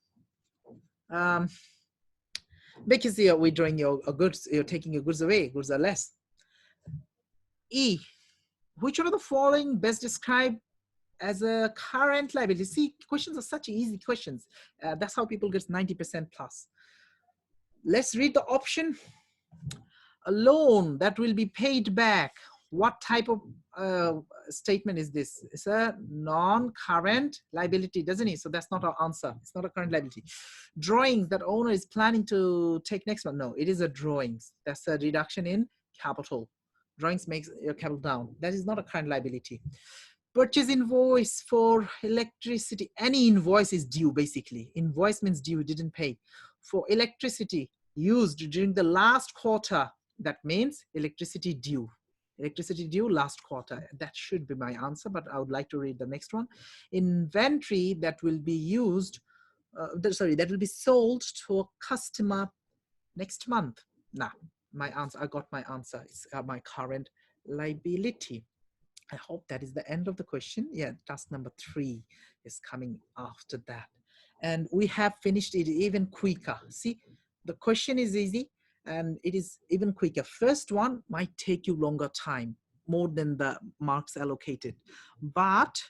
Because you're withdrawing your goods, you're taking your goods away. Goods are less. E. Which of the following best describe as a current liability? See, questions are such easy questions. That's how people get 90% plus. Let's read the option. A loan that will be paid back. What type of statement is this? It's a non-current liability, doesn't it? So that's not our answer. It's not a current liability. Drawings that owner is planning to take next month. No, it is a drawings. That's a reduction in capital. Drawings makes your capital down. That is not a current liability. Purchase invoice for electricity. Any invoice is due, basically. Invoice means due, didn't pay. For electricity used during the last quarter, that means electricity due. Electricity due last quarter. That should be my answer, but I would like to read the next one. Inventory that will be used, that will be sold to a customer next month. Nah, my answer, I got my answer. It's my current liability. I hope that is the end of the question. Yeah, task number 3 is coming after that. And we have finished it even quicker. See, the question is easy and it is even quicker. First one might take you longer time, more than the marks allocated. But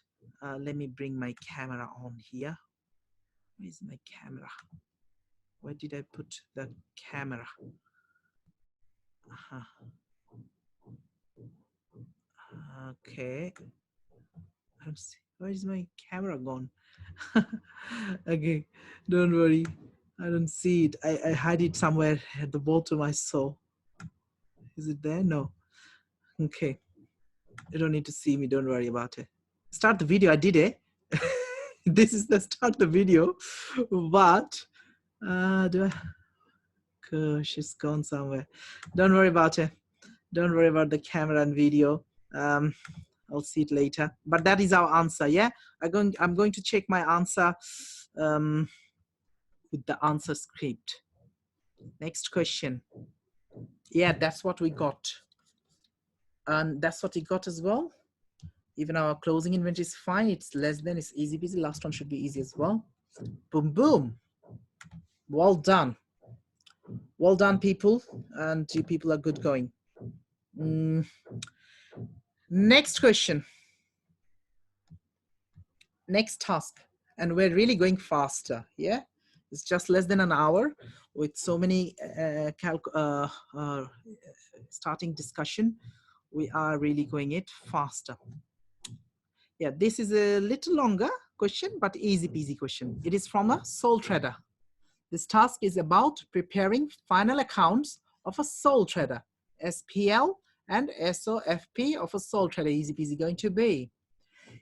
let me bring my camera on here. Where's my camera? Where did I put the camera? Okay. I don't see. Where is my camera gone? Okay, don't worry. I don't see it. I had it somewhere at the bottom. I saw. Is it there? No. Okay. You don't need to see me. Don't worry about it. Start the video. I did it. This is the start the video. But do I? Gosh, it's gone somewhere. Don't worry about it. Don't worry about the camera and video. I'll see it later. But that is our answer. Yeah, I'm going to check my answer with the answer script. Next question. Yeah, that's what we got. And that's what we got as well. Even our closing inventory is fine. It's less than, it's easy peasy. Last one should be easy as well. Boom, boom. Well done. Well done, people. And you people are good going. Next question. Next task. And we're really going faster. Yeah. It's just less than an hour with so many starting discussion. We are really going it faster. Yeah, this is a little longer question, but easy peasy question. It is from a sole trader. This task is about preparing final accounts of a sole trader. SPL and SOFP of a sole trader. Easy peasy going to be.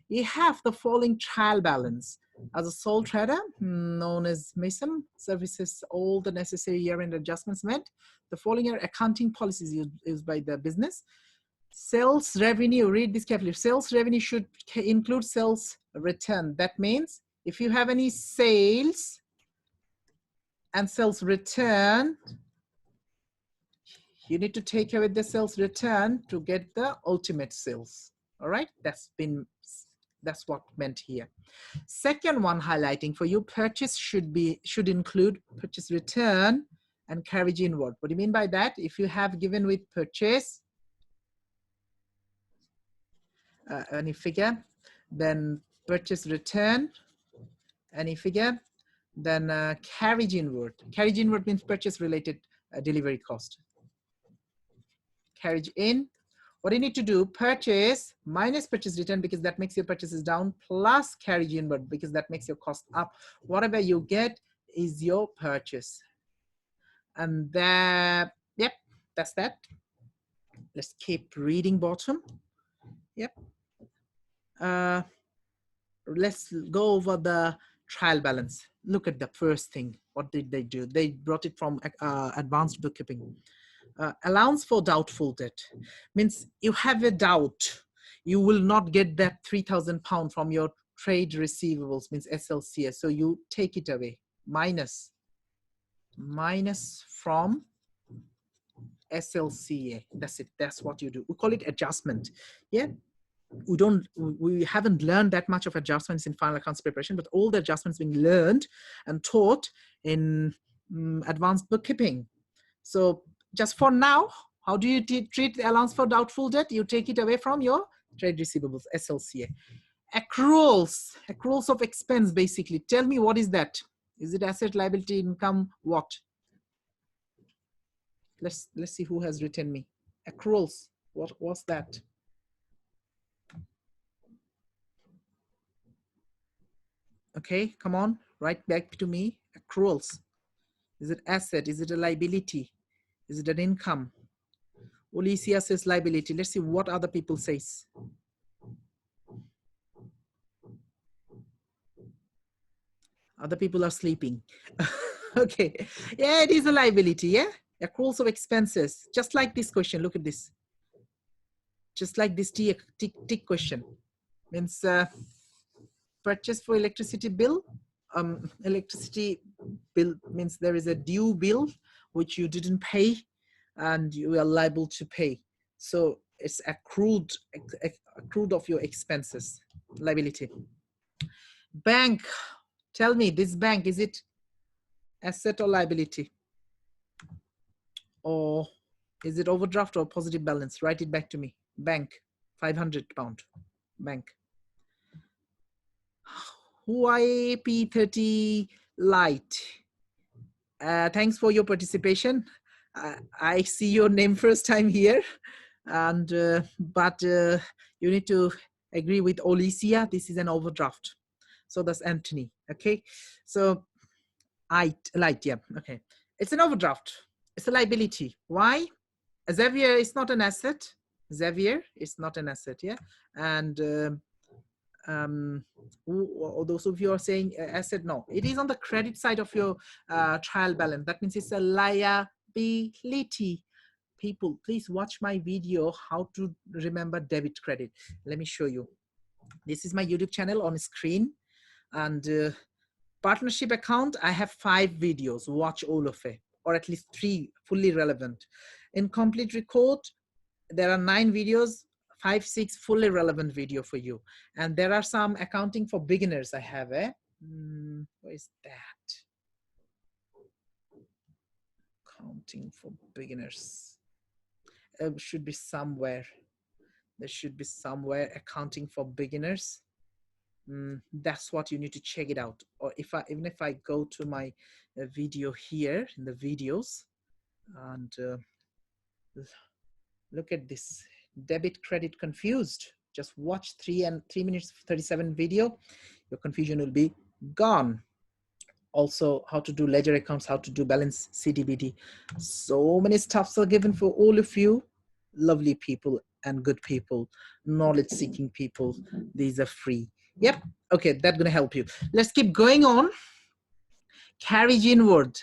You have the following trial balance. As a sole trader, known as Mason, services all the necessary year-end adjustments made. The following are accounting policies used by the business. Sales revenue, read this carefully. Sales revenue should include sales return. That means if you have any sales and sales return, you need to take away the sales return to get the ultimate sales. All right, that's what meant here. Second one highlighting for you, purchase should include purchase return and carriage inward. What do you mean by that? If you have given with purchase any figure, then purchase return any figure, then carriage inward. Carriage inward means purchase related delivery cost. Carriage in. What you need to do, purchase minus purchase return, because that makes your purchases down, plus carriage inward because that makes your cost up. Whatever you get is your purchase. And that, yep, that's that. Let's keep reading bottom. Yep. Let's go over the trial balance. Look at the first thing. What did they do? They brought it from advanced bookkeeping. Allowance for doubtful debt means you have a doubt. You will not get that £3,000 from your trade receivables, means SLCA. So you take it away, minus from SLCA. That's it. That's what you do. We call it adjustment. Yeah. We haven't learned that much of adjustments in final accounts preparation, but all the adjustments being learned and taught in advanced bookkeeping. So just for now, how do you treat the allowance for doubtful debt? You take it away from your trade receivables, SLCA. Accruals of expense, basically. Tell me, what is that? Is it asset, liability, income, what? Let's see who has written me. Accruals, what was that? Okay, come on, write back to me. Accruals. Is it asset? Is it a liability? Is it an income? Alicia says liability. Let's see what other people says. Other people are sleeping. Okay, yeah, it is a liability, yeah? Accruals of expenses, just like this question. Look at this. Just like this tick question. Means purchase for electricity bill. Electricity bill means there is a due bill which you didn't pay and you are liable to pay. So it's accrued of your expenses, liability. Bank, tell me, this bank, is it asset or liability? Or is it overdraft or positive balance? Write it back to me. Bank, £500, bank. Huawei P30 Lite. Thanks for your participation. I see your name first time here, and but you need to agree with Alicia. This is an overdraft. So that's Anthony. Okay. So Light, yeah. Okay. It's an overdraft. It's a liability. Why? Xavier is not an asset. Xavier is not an asset. Yeah. And those of you are saying asset, no, it is on the credit side of your trial balance. That means it's a liability. People, please watch my video how to remember debit credit. Let me show you. This is my YouTube channel on screen, and partnership account, I have 5 videos. Watch all of it, or at least 3 fully relevant. In complete record, there are 9 videos, 5, 6 fully relevant video for you. And there are some accounting for beginners I have. Where is that? Accounting for beginners. Should be somewhere. There should be somewhere, accounting for beginners. That's what you need to check it out. Or even if I go to my video here in the videos and look at this. Debit credit confused. Just watch 3 minutes 37 video. Your confusion will be gone. Also, how to do ledger accounts, how to do balance CDBD. So many stuffs are given for all of you. Lovely people. and good people, knowledge seeking people. These are free. Yep. Okay, that's gonna help you. Let's keep going on. Carriage inward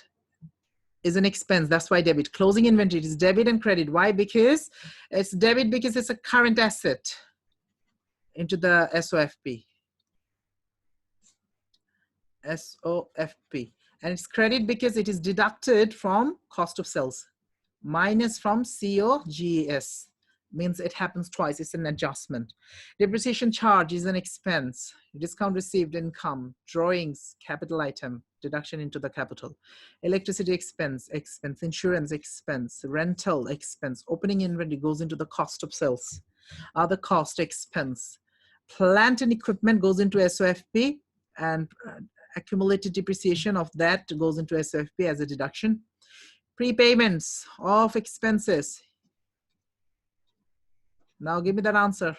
is an expense. That's why debit. Closing inventory is debit and credit. Why? Because it's debit because it's a current asset into the SOFP. SOFP. And it's credit because it is deducted from cost of sales. Minus from COGS. Means it happens twice. It's an adjustment. Depreciation charge is an expense. Discount received income. Drawings, capital item. Deduction into the capital. Electricity expense. Insurance expense. Rental expense. Opening inventory goes into the cost of sales. Other cost expense. Plant and equipment goes into SOFP, and accumulated depreciation of that goes into SOFP as a deduction. Prepayments of expenses. Now give me that answer.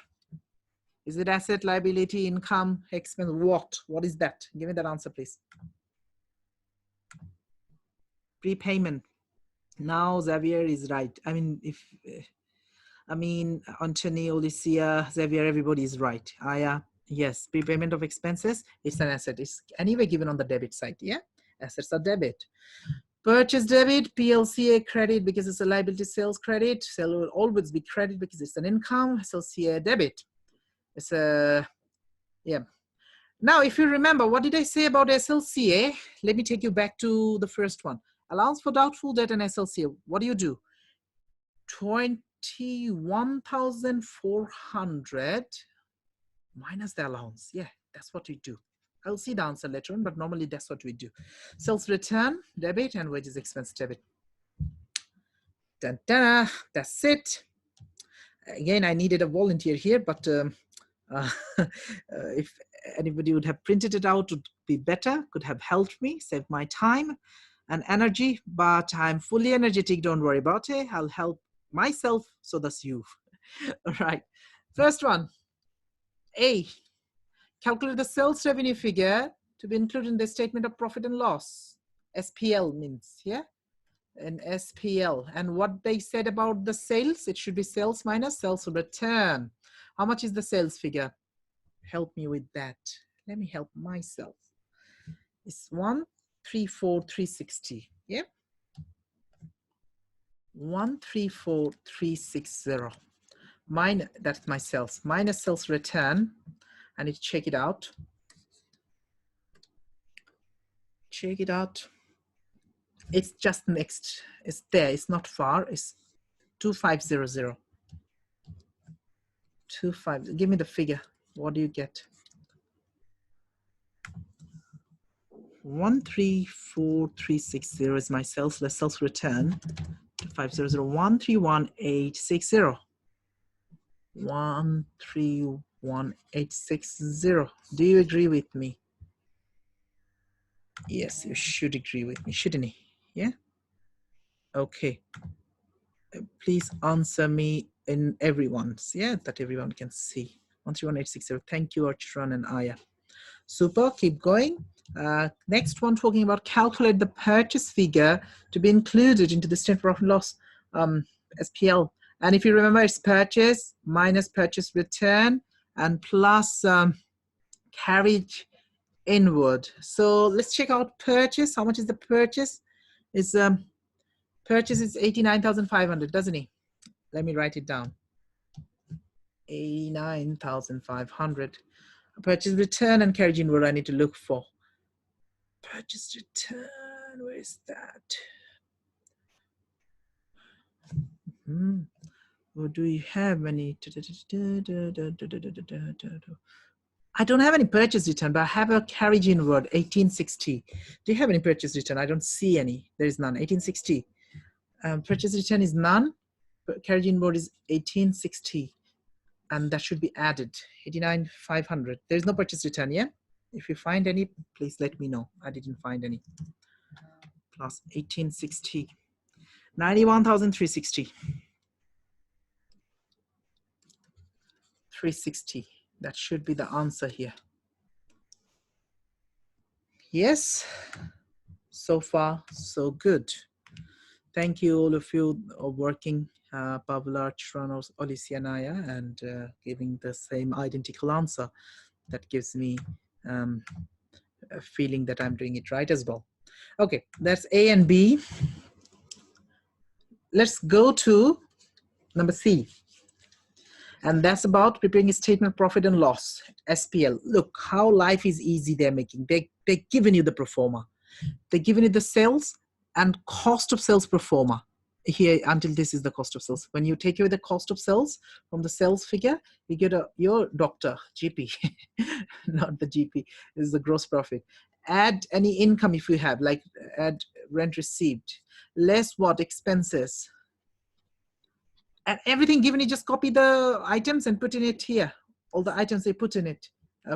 Is it asset, liability, income, expense? What? What is that? Give me that answer, please. Prepayment. Now Xavier is right. I mean, Anthony, Alicia, Xavier, everybody is right. Aya, yes, prepayment of expenses, it's an asset. It's anyway given on the debit side, yeah? Assets are debit. Purchase debit, PLCA credit because it's a liability sales credit. Sale will always be credit because it's an income. LCCI debit. It's a, yeah. Now, if you remember, what did I say about SLCA? Let me take you back to the first one. Allowance for doubtful debt and SLCA. What do? 21,400 minus the allowance. Yeah, that's what we do. I'll see the answer later on, but normally that's what we do. Sales return, debit, and wages expense, debit. Dun, dun, that's it. Again, I needed a volunteer here, but if anybody would have printed it out, it would be better, could have helped me, saved my time and energy, but I'm fully energetic, don't worry about it. I'll help myself, so that's you. All right, first one, A. Calculate the sales revenue figure to be included in the statement of profit and loss. SPL means, yeah? An SPL. And what they said about the sales, it should be sales minus sales return. How much is the sales figure? Help me with that. Let me help myself. It's 134,360. Yeah? 134,360. Mine, that's my sales. Minus sales return. I need to check it out. Check it out. It's just next. It's there. It's not far. It's 2500. 25. Give me the figure. What do you get? 134,360 is my sales. Let's sales return. 500. 131,860. 131,860. Do you agree with me? Yes, you should agree with me, shouldn't you? Yeah? Okay. Please answer me in everyone's, yeah, that everyone can see. 131,860. Thank you, Archran and Aya. Super, keep going. Next one, talking about calculate the purchase figure to be included into the statement of profit and loss, SPL. And if you remember, it's purchase minus purchase return and plus carriage inward. So let's check out purchase. How much is the purchase? Is purchase is 89,500, doesn't it? Let me write it down. 89,500. Purchase return and carriage inward I need to look for. Purchase return, where is that? Or do you have any? I don't have any purchase return, but I have a carriage inward, 1860. Do you have any purchase return? I don't see any. There is none. 1860. Purchase return is none. Carriage inward is 1860. And that should be added, 89,500. There is no purchase return, yeah? If you find any, please let me know. I didn't find any. Plus 1860. 91,360. 360. That should be the answer here. Yes. So far, so good. Thank you, all of you are working Pavla, Chronos, Olisianaya, and giving the same identical answer. That gives me a feeling that I'm doing it right as well. Okay, that's A and B. Let's go to number C. And that's about preparing a statement of profit and loss, SPL. Look how life is easy they're making. They're giving you the pro forma. They're giving you the sales and cost of sales pro forma. Here, until this is the cost of sales. When you take away the cost of sales from the sales figure, you get your doctor, GP, not the GP, this is the gross profit. Add any income if you have, like add rent received, less what expenses, and everything given, you just copy the items and put in it here. All the items they put in it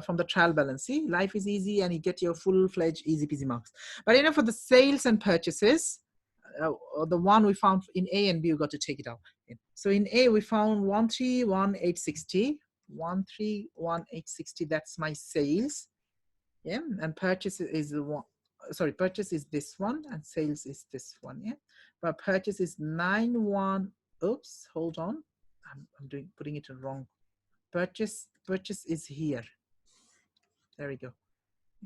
from the trial balance. See, life is easy and you get your full-fledged easy peasy marks. But you know, for the sales and purchases, the one we found in A and B, we got to take it out. So in A, we found 131,860. 131,860, that's my sales. Yeah, and purchase is the one. Sorry, purchase is this one and sales is this one. Yeah, but purchase is 91. Oops, hold on. I'm putting it in wrong. Purchase is here. There we go.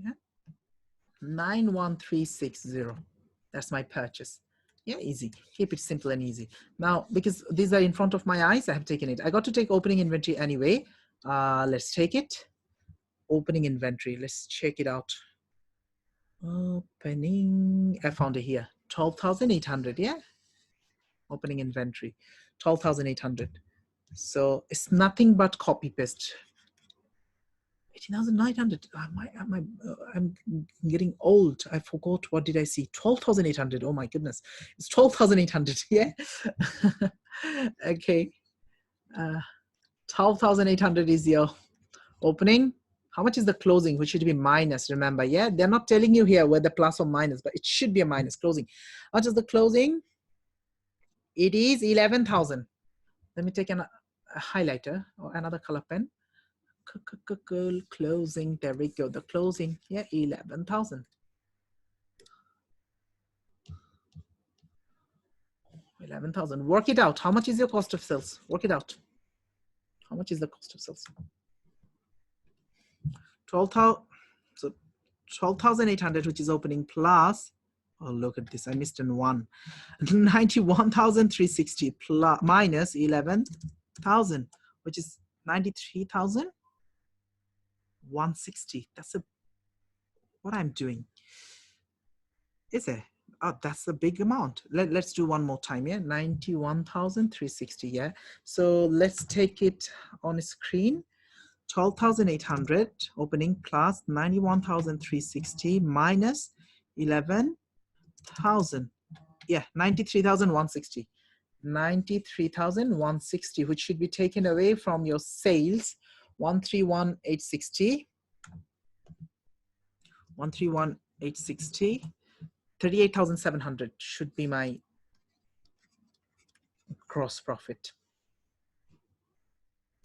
Yeah, 91360. That's my purchase. Yeah, easy. Keep it simple and easy. Now, because these are in front of my eyes, I have taken it. I got to take opening inventory anyway. Let's take it. Opening inventory. Let's check it out. Opening. I found it here. 12,800. Yeah. Opening inventory. 12,800. So it's nothing but copy paste. 18,900. I'm getting old. I forgot. What did I see? 12,800. Oh my goodness. It's 12,800. Yeah. Okay. 12,800 is your opening. How much is the closing? Which should be minus, remember. Yeah. They're not telling you here whether plus or minus, but it should be a minus closing. How much is the closing? It is 11,000. Let me take a highlighter or another color pen. Closing, there we go, the closing, yeah, 11,000. 11,000, work it out. How much is your cost of sales? Work it out. How much is the cost of sales? 12,000, so 12,800, which is opening plus, oh, look at this, I missed in one. 91,360 plus minus 11,000, which is 93,160. That's what I'm doing. Is it? Oh, that's a big amount. Let's do one more time. Yeah, 91,360. Yeah. So let's take it on a screen. 12,800 opening plus 91,360 minus 11,000. Yeah, 93,160. 93,160, which should be taken away from your sales. 131,860. 131,860. 38,700 should be my gross profit.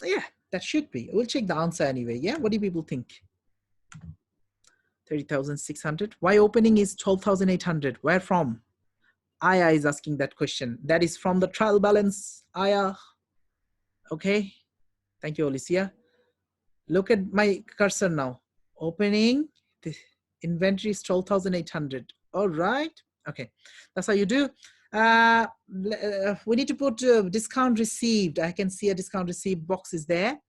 Yeah, that should be. We'll check the answer anyway. Yeah, what do people think? 30,600. Why opening is 12,800? Where from? Aya is asking that question. That is from the trial balance, Aya. Okay. Thank you, Alicia. Look at my cursor now. Opening, the inventory is 12,800. All right. Okay. That's how you do. We need to put discount received. I can see a discount received box is there.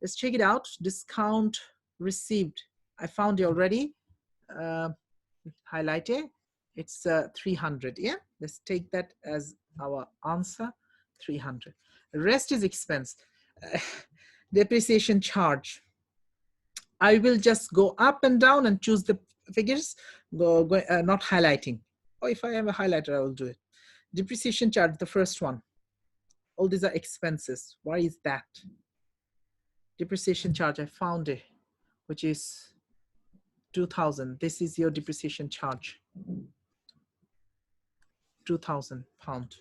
Let's check it out. Discount received. I found it already. Highlight it. It's 300. Yeah. Let's take that as our answer. 300. The rest is expense. Depreciation charge. I will just go up and down and choose the figures, not highlighting. Or if I have a highlighter, I will do it. Depreciation charge, the first one. All these are expenses. Why is that? Depreciation charge, I found it, which is 2,000. This is your depreciation charge. 2,000 pound.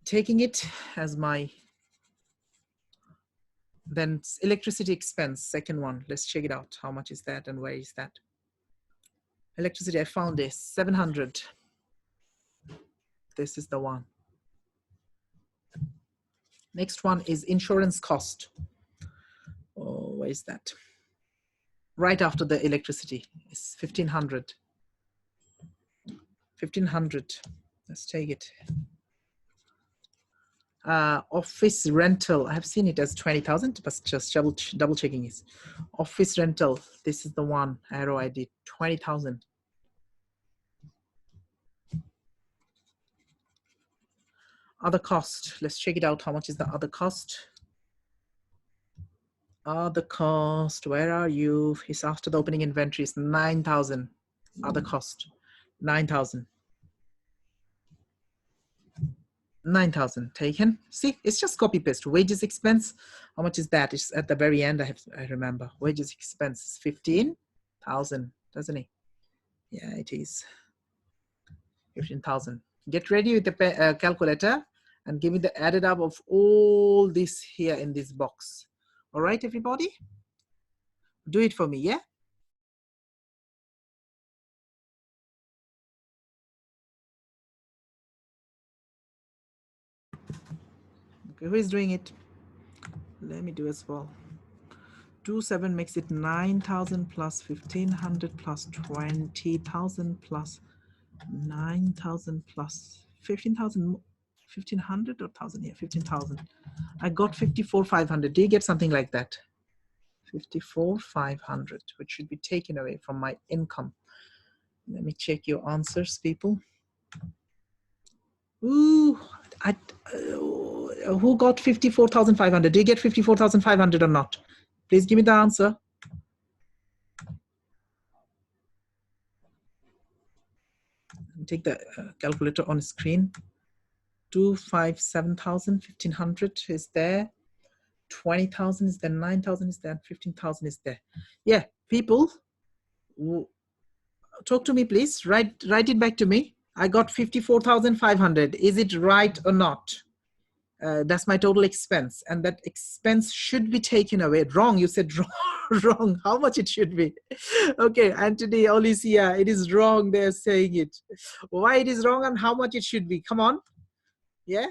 Taking it as my, then electricity expense, second one. Let's check it out. How much is that and where is that? Electricity, I found this, 700. This is the one. Next one is insurance cost. Oh, where is that? Right after the electricity. It's 1500. 1500. Let's take it. Office rental. I have seen it as 20,000, but just double checking is office rental. This is the one arrow I did, 20,000. Other cost. Let's check it out. How much is the other cost? Other cost. Where are you? It's after the opening inventory. It's 9,000. Other cost. 9,000. 9,000 taken. See, it's just copy paste. Wages expense. How much is that? It's at the very end. I remember. Wages expense is 15,000, doesn't it? Yeah, it is. 15,000. Get ready with the calculator and give me the added up of all this here in this box. All right, everybody? Do it for me, yeah? Okay, who is doing it? Let me do as well. 27 makes it 9,000 plus 1,500 plus 20,000 plus 9,000 plus 15,000, 1,500 or 1,000? Yeah, 15,000. I got 54,500. Do you get something like that? 54,500, which should be taken away from my income. Let me check your answers, people. Ooh, who got 54,500? Do you get 54,500 or not? Please give me the answer. Take the calculator on screen. 257,000, 1,500 is there. 20,000 is there. 9,000 is there. 15,000 is there. Yeah, people, talk to me, please. Write it back to me. I got 54,500. Is it right or not? That's my total expense, and that expense should be taken away. Wrong, you said wrong. Wrong. How much it should be? Okay, Anthony, Alicia, it is wrong. They're saying it. Why it is wrong and how much it should be? Come on. Yeah,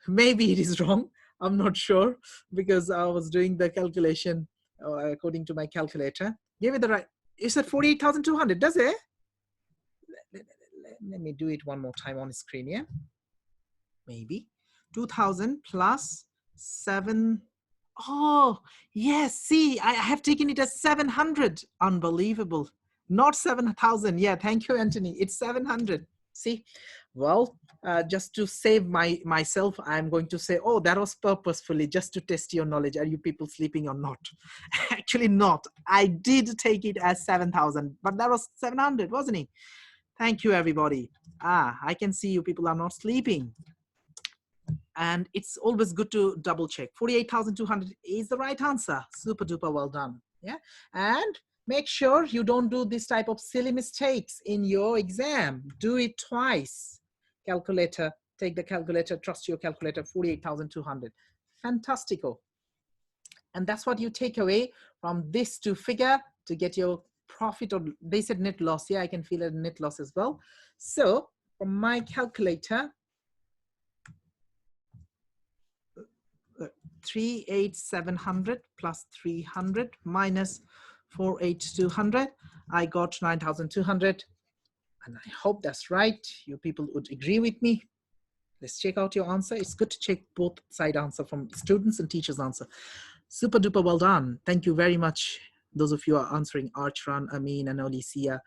maybe it is wrong. I'm not sure because I was doing the calculation according to my calculator. Give me the right. You said 48,200, does it? Let me do it one more time on screen, yeah? Maybe. 2,000 plus 7. Oh, yes, see, I have taken it as 700. Unbelievable. Not 7,000. Yeah, thank you, Anthony. It's 700. See, well, just to save myself, I'm going to say, oh, that was purposefully just to test your knowledge. Are you people sleeping or not? Actually not. I did take it as 7,000, but that was 700, wasn't it? Thank you, everybody. I can see you people are not sleeping. And it's always good to double check. 48,200 is the right answer. Super duper well done. Yeah. And make sure you don't do this type of silly mistakes in your exam. Do it twice. Calculator, take the calculator, trust your calculator, 48,200. Fantastico. And that's what you take away from this to figure to get your profit, or they said net loss. Yeah, I can feel a net loss as well. So from my calculator, 3,870 plus 300 minus 4,820. I got 9,200. And I hope that's right. You people would agree with me. Let's check out your answer. It's good to check both side answer from students and teachers answer. Super duper well done. Thank you very much. Those of you are answering, Archran, Amin, and Alicia,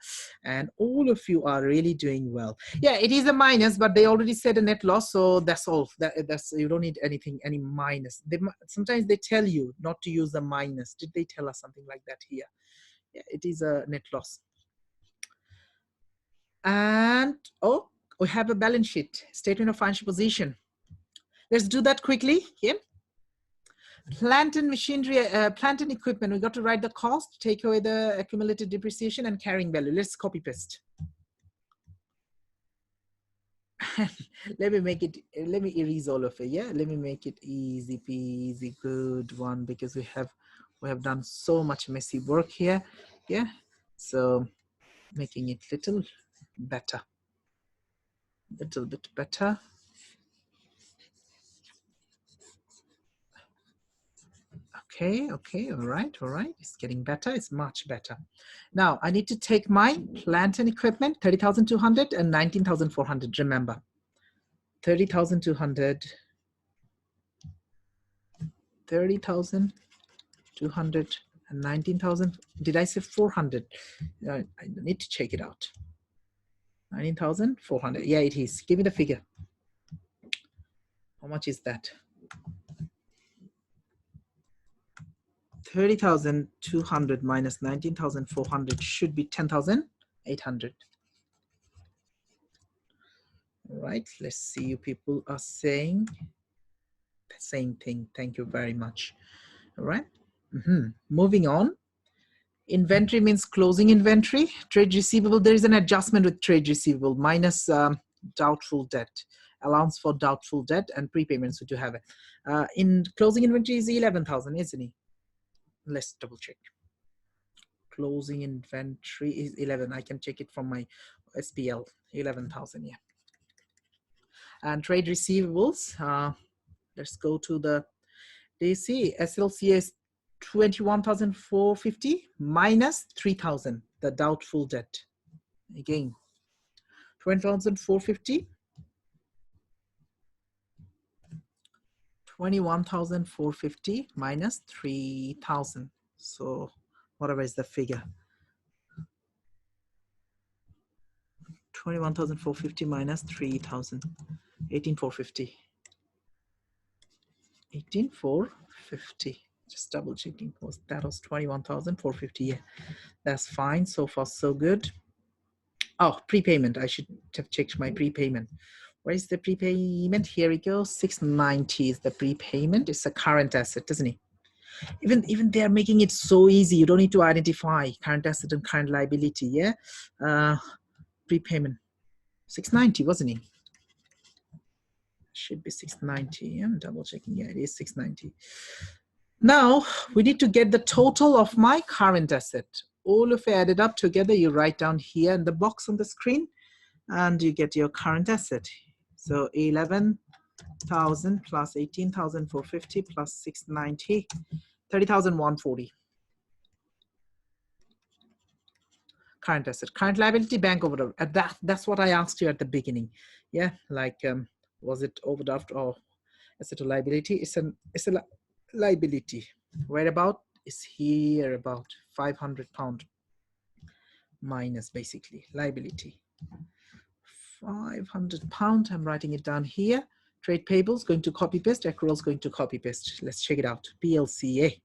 and all of you are really doing well. Yeah, it is a minus, but they already said a net loss, so that's all. That's you don't need anything, any minus. Sometimes they tell you not to use a minus. Did they tell us something like that here? Yeah, it is a net loss. And oh, we have a balance sheet, statement of financial position. Let's do that quickly. Yeah. Plant and machinery, plant and equipment, we got to write the cost, take away the accumulated depreciation and carrying value. Let's copy paste. Let me erase all of it. Yeah, let me make it easy peasy, good one, because we have done so much messy work here. Yeah, so making it little bit better. Okay, okay, all right, all right. It's getting better, it's much better. Now I need to take my plant and equipment, 30,200 and 19,400, remember. 30,200, 30,200 and 19,000. Did I say 400? I need to check it out. 19,400, yeah, it is. Give me the figure. How much is that? 30,200 minus 19,400 should be 10,800. All right, let's see. You people are saying the same thing. Thank you very much. All right. Moving on. Inventory means closing inventory. Trade receivable, there is an adjustment with trade receivable minus doubtful debt, allowance for doubtful debt and prepayments to have it. In closing inventory is 11,000, isn't it? Let's double check. Closing inventory is 11. I can check it from my SPL, 11,000, yeah. And trade receivables, let's go to the, do you see SLCA is 21,450 minus 3,000, the doubtful debt. Again, 20,450, 21,450 minus 3,000. So whatever is the figure. 21,450 minus 3,000, 18,450. 18,450. Just double checking. That was 21,450. Yeah, that's fine. So far, so good. Oh, prepayment. I should have checked my prepayment. Where is the prepayment? Here we go. 690 is the prepayment. It's a current asset, isn't it? Even they are making it so easy. You don't need to identify current asset and current liability. Yeah. Prepayment. 690, wasn't it? Should be 690. I'm double checking. Yeah, it is 690. Now we need to get the total of my current asset. All of it added up together, you write down here in the box on the screen and you get your current asset. So 11,000 plus 18,450 plus 690, 30,140. Current asset, current liability, bank overdraft. That's what I asked you at the beginning. Yeah, like was it overdraft or asset or liability? It's a liability. Whereabout is here about £500 minus basically liability. £500. I'm writing it down here. Trade payables going to copy paste. Accruals going to copy paste. Let's check it out. PLCA.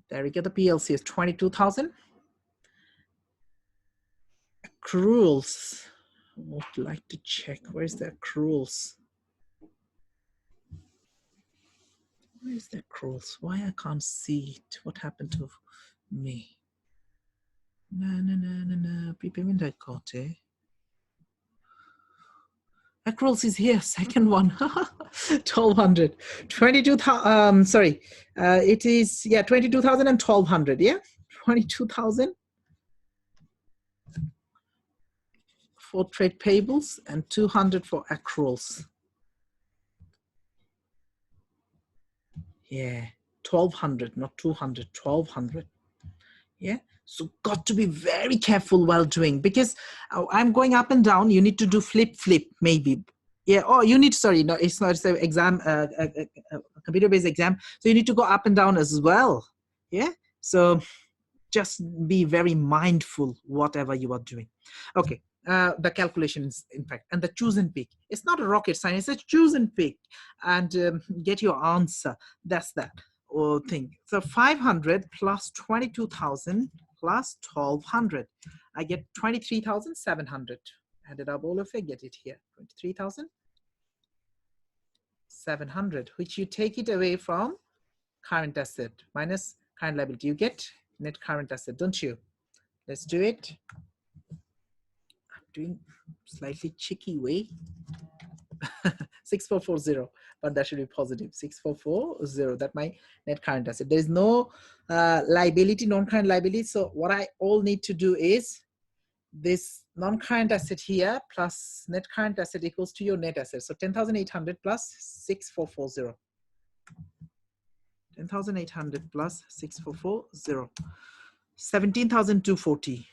There we go. The PLCA is 22,000. Accruals. I would like to check. Where's the accruals? Where's the accruals? Why I can't see it? What happened to me? No. Prepayment I got, eh? Accruals is here, second one. 1,200. 22,000, sorry. It is, yeah, 22,000 and 1,200, yeah? 22,000 for trade payables and 200 for accruals. Yeah, 1,200, not 200, 1,200. Yeah, so got to be very careful while doing, because I'm going up and down. You need to do flip, maybe. Yeah, oh, you need, sorry, no, it's not an exam, computer-based exam. So you need to go up and down as well. Yeah, so just be very mindful whatever you are doing. Okay, the calculations, in fact, and the choose and pick. It's not a rocket science, it's choose and pick and get your answer. That's that thing. So 500 plus 22,000 plus 1,200. I get 23,700. Added up all of it, get it here. 23,700, which you take it away from current asset minus current liability. You get net current asset, don't you? Let's do it. I'm doing slightly cheeky way. 6440, but that should be positive. 6440, that my net current asset. There is no liability, non-current liability. So what I all need to do is this non-current asset here plus net current asset equals to your net asset. So 10,800 plus 6440. 10,800 plus 6440. 17,240.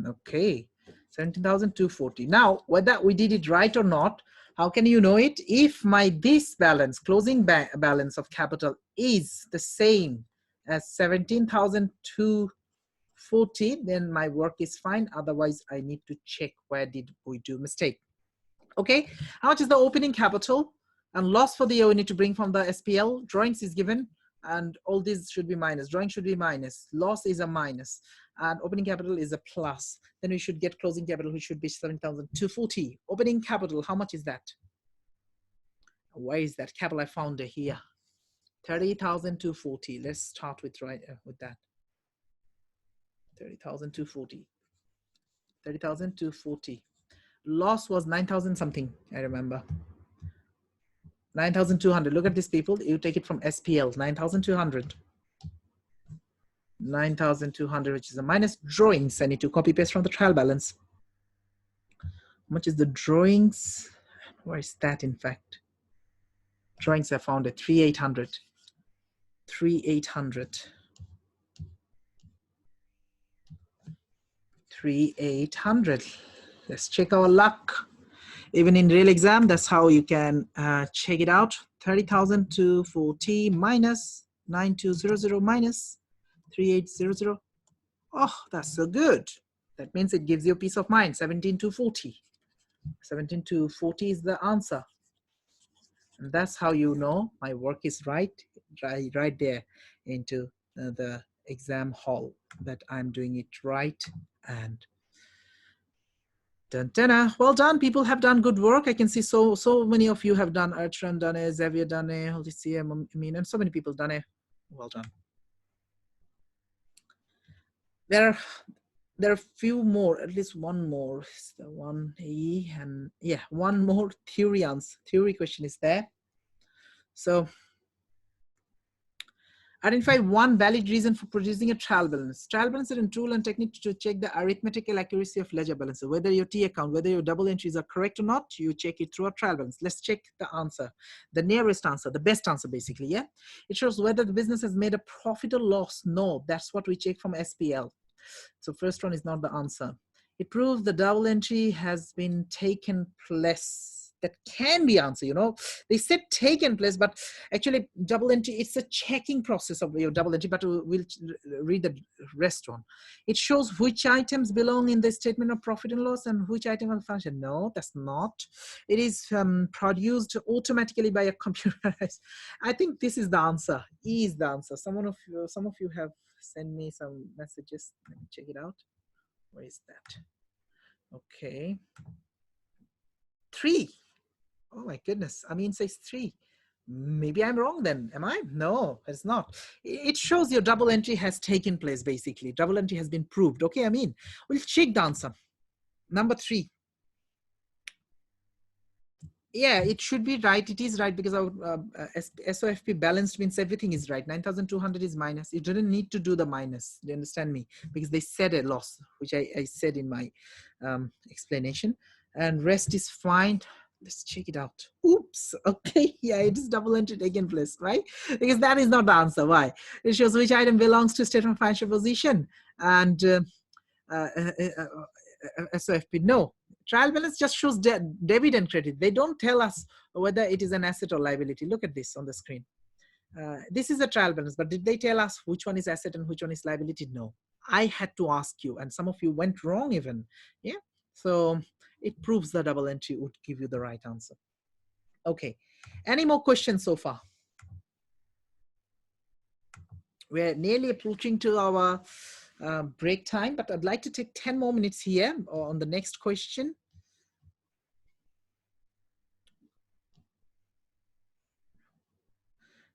Okay. 17,240. Now, whether we did it right or not, how can you know it? If my this balance, closing balance of capital is the same as 17,240, then my work is fine. Otherwise, I need to check where did we do mistake. Okay, how much is the opening capital? And loss for the year we need to bring from the SPL. Drawings is given, and all these should be minus. Drawing should be minus. Loss is a minus, and opening capital is a plus. Then we should get closing capital, which should be 7,240. Opening capital, how much is that? Where is that capital? I found it here. 30,240. Let's start with with that. 30,240. 30,240. Loss was 9,000 something, I remember. 9,200. Look at these people. You take it from SPL. 9,200. 9,200, which is a minus. Drawings. I need to copy paste from the trial balance. How much is the drawings? Where is that, in fact? Drawings I found at 3,800. 3,800. 3,800. Let's check our luck. Even in real exam, that's how you can check it out. 30,240 minus 9,200 minus 3,800. Oh, that's so good. That means it gives you peace of mind. 17,240. 17,240 is the answer. And that's how you know my work is right there into the exam hall, that I'm doing it right. And well done. People have done good work. I can see so many of you have done. Archran done it, Xavier done it, and so many people done it. Well done. There are a few more, at least one more. It's the 1E, and yeah, one more theory question is there. So identify one valid reason for producing a trial balance. Trial balance is a tool and technique to check the arithmetical accuracy of ledger balances. Whether your T account, whether your double entries are correct or not, you check it through a trial balance. Let's check the answer, the nearest answer, the best answer basically, yeah? It shows whether the business has made a profit or loss. No, that's what we check from SPL. So first one is not the answer. It proves the double entry has been taken place. That can be answer, you know. They said taken place, but actually double entry, it's a checking process of your double entry, but we'll read the rest one. It shows which items belong in the statement of profit and loss and which item of function. No, that's not. It is produced automatically by a computer. I think this is the answer. E is the answer. Some of you have sent me some messages. Let me check it out. Where is that? Okay. 3. Oh my goodness, Amin says 3. Maybe I'm wrong then, am I? No, it's not. It shows your double entry has taken place basically. Double entry has been proved. Okay, Amin, we'll check the answer. Number 3. Yeah, it should be right. It is right because our SOFP balanced means everything is right. 9,200 is minus. You didn't need to do the minus. Do you understand me? Because they said a loss, which I said in my explanation. And rest is fine. Let's check it out. Oops. Okay. Yeah, it is double entered again, please, right? Because that is not the answer. Why? It shows which item belongs to statement of financial position and SOFP. No. Trial balance just shows debit and credit. They don't tell us whether it is an asset or liability. Look at this on the screen. This is a trial balance, but did they tell us which one is asset and which one is liability? No. I had to ask you, and some of you went wrong even. Yeah. So it proves the double entry would give you the right answer. Okay. Any more questions so far? We're nearly approaching to our break time, but I'd like to take 10 more minutes here on the next question.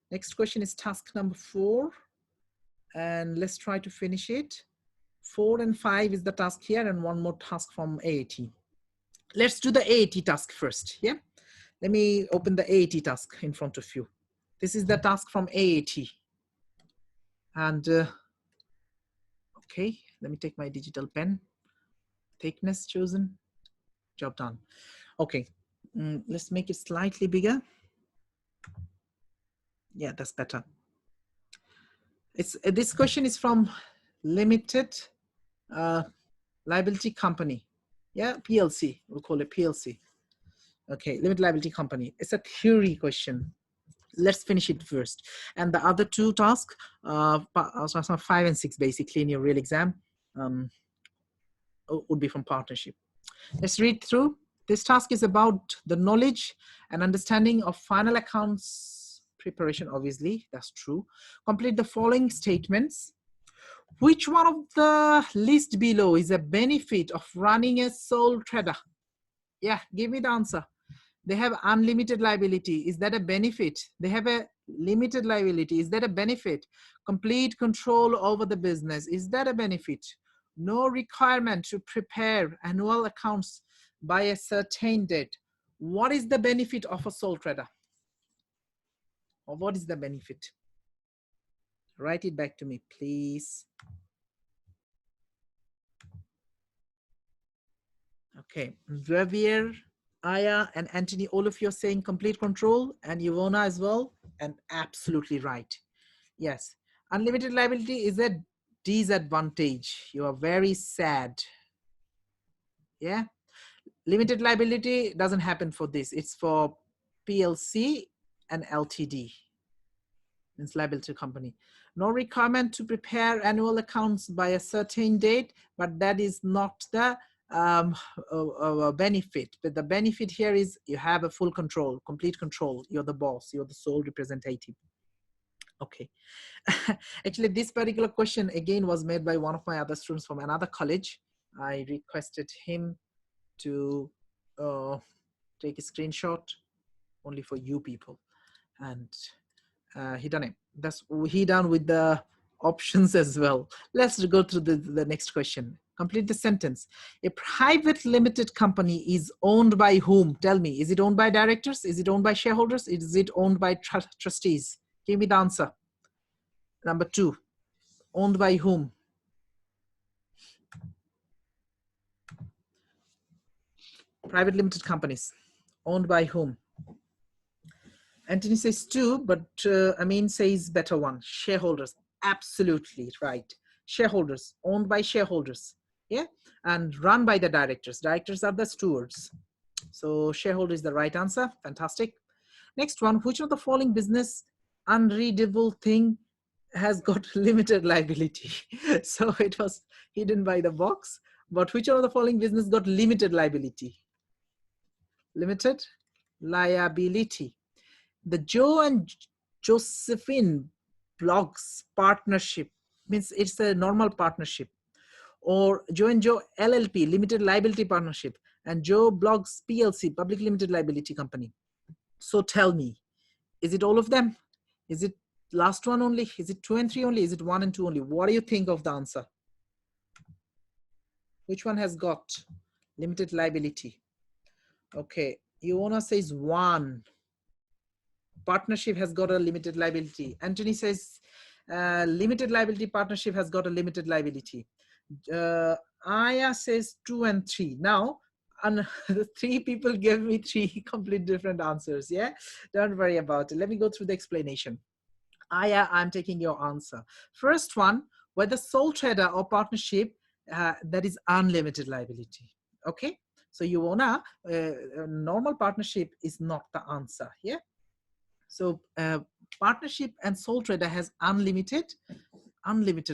Next question is task number 4. And let's try to finish it. 4 and 5 is the task here, and one more task from AAT. Let's do the AAT task first, yeah? Let me open the AAT task in front of you. This is the task from AAT. And okay, let me take my digital pen. Thickness chosen, job done. Okay, let's make it slightly bigger. Yeah, that's better. This question is from limited liability company. Yeah, PLC, we'll call it PLC. Okay, limited liability company. It's a query question. Let's finish it first. And the other two tasks, 5 and 6, basically in your real exam, would be from partnership. Let's read through. This task is about the knowledge and understanding of final accounts preparation, obviously, that's true. Complete the following statements. Which one of the list below is a benefit of running a sole trader? Yeah, give me the answer. They have unlimited liability. Is that a benefit? They have a limited liability. Is that a benefit? Complete control over the business. Is that a benefit? No requirement to prepare annual accounts by a certain date. What is the benefit of a sole trader? Or what is the benefit? Write it back to me, please. Okay, Javier, Aya, and Anthony, all of you are saying complete control, and Ivona as well, and absolutely right. Yes, unlimited liability is a disadvantage. You are very sad. Yeah, limited liability doesn't happen for this. It's for PLC and LTD, means liability company. No requirement to prepare annual accounts by a certain date, but that is not the benefit. But the benefit here is you have a full control, complete control. You're the boss, you're the sole representative. Okay. Actually, this particular question again was made by one of my other students from another college. I requested him to take a screenshot only for you people, and he done it. That's he done with the options as well. Let's go through the next question. Complete the sentence. A private limited company is owned by whom? Tell me, is it owned by directors? Is it owned by shareholders? Is it owned by trustees? Give me the answer. Number 2, owned by whom? Private limited companies, owned by whom? Anthony says 2, but Amin says better one. Shareholders, absolutely right. Shareholders, owned by shareholders, yeah, and run by the directors. Directors are the stewards. So shareholder is the right answer. Fantastic. Next one, which of the following business unreadable thing has got limited liability? So it was hidden by the box, but which of the following business got limited liability? Limited liability. The Joe and Josephine Blogs partnership means it's a normal partnership, or Joe and Joe LLP limited liability partnership, and Joe Blogs PLC public limited liability company. So tell me, is it all of them? Is it last one only? Is it 2 and 3 only? Is it 1 and 2 only? What do you think of the answer? Which one has got limited liability? Okay, Iona says 1. Partnership has got a limited liability. Anthony says limited liability partnership has got a limited liability. Aya says 2 and 3. Now, the 3 people gave me 3 complete different answers. Yeah, don't worry about it. Let me go through the explanation. Aya, I'm taking your answer. First one, whether sole trader or partnership, that is unlimited liability. Okay, so you wanna normal partnership is not the answer. Yeah. So partnership and sole trader has unlimited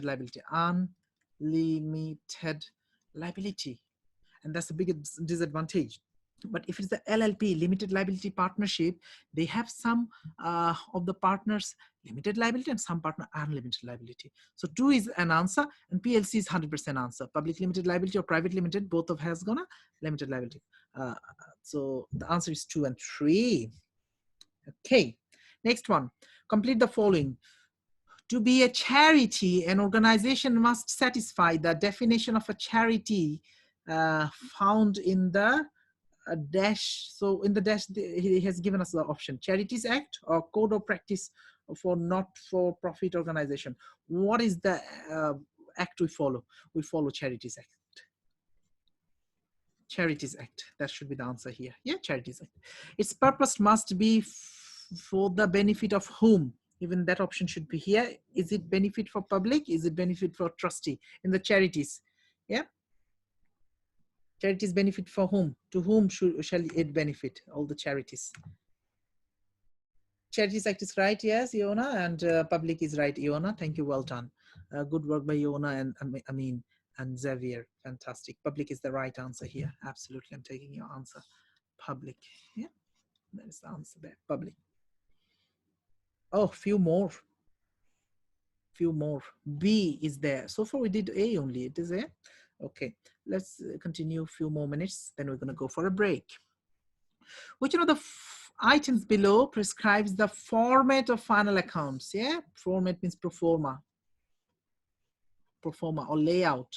liability, and that's the biggest disadvantage. But if it's the LLP, limited liability partnership, they have some of the partners limited liability and some partner unlimited liability. So 2 is an answer, and PLC is 100% answer. Public limited liability or private limited, both of has gonna limited liability. So the answer is 2 and 3. Okay, next one. Complete the following. To be a charity, an organization must satisfy the definition of a charity found in the dash. So in the dash, he has given us the option: Charities Act or Code of Practice for Not-for-Profit Organization. What is the act we follow? We follow Charities Act. Charities Act. That should be the answer here. Yeah, Charities Act. Its purpose must be for the benefit of whom? Even that option should be here. Is it benefit for public? Is it benefit for trustee? In the charities, yeah. Charities benefit for whom? To whom shall it benefit? All the charities. Charities Act is right, yes, Iona, and public is right, Iona. Thank you, well done. Good work by Iona and Amin and Xavier. Fantastic. Public is the right answer here. Absolutely, I'm taking your answer. Public. Yeah, that is the answer there. Public. Oh, few more. Few more. B is there. So far we did A only. It is A. Okay, let's continue a few more minutes. Then we're going to go for a break. Which one of the items below prescribes the format of final accounts? Yeah, format means pro forma or layout.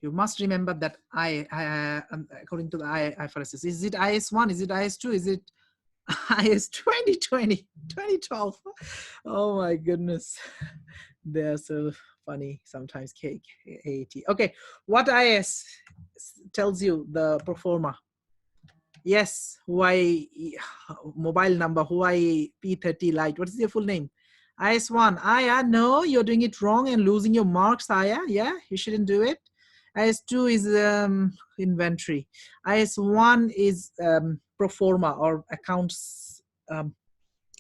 You must remember that according to the IFRS, is it IS1? Is it IS2? Is it IS 2020, 2012? Oh my goodness. They're so funny sometimes, AAT. Okay, what IS tells you the pro forma? Yes, Huawei mobile number, Huawei P30 Lite. What is your full name? IS1. Aya, no, you're doing it wrong and losing your marks, Aya. Yeah, you shouldn't do it. IS2 is inventory. IS1 is pro forma or accounts,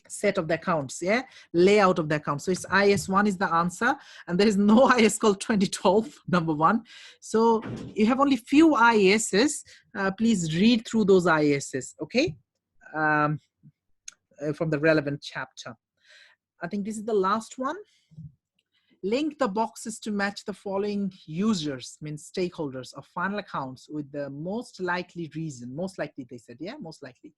set of the accounts, yeah, layout of the accounts. So it's IS1 is the answer, and there is no IS called 2012, number one. So you have only few ISs. Please read through those ISs, okay, from the relevant chapter. I think this is the last one. Link the boxes to match the following users, means stakeholders of final accounts with the most likely reason. Most likely, they said, yeah, most likely.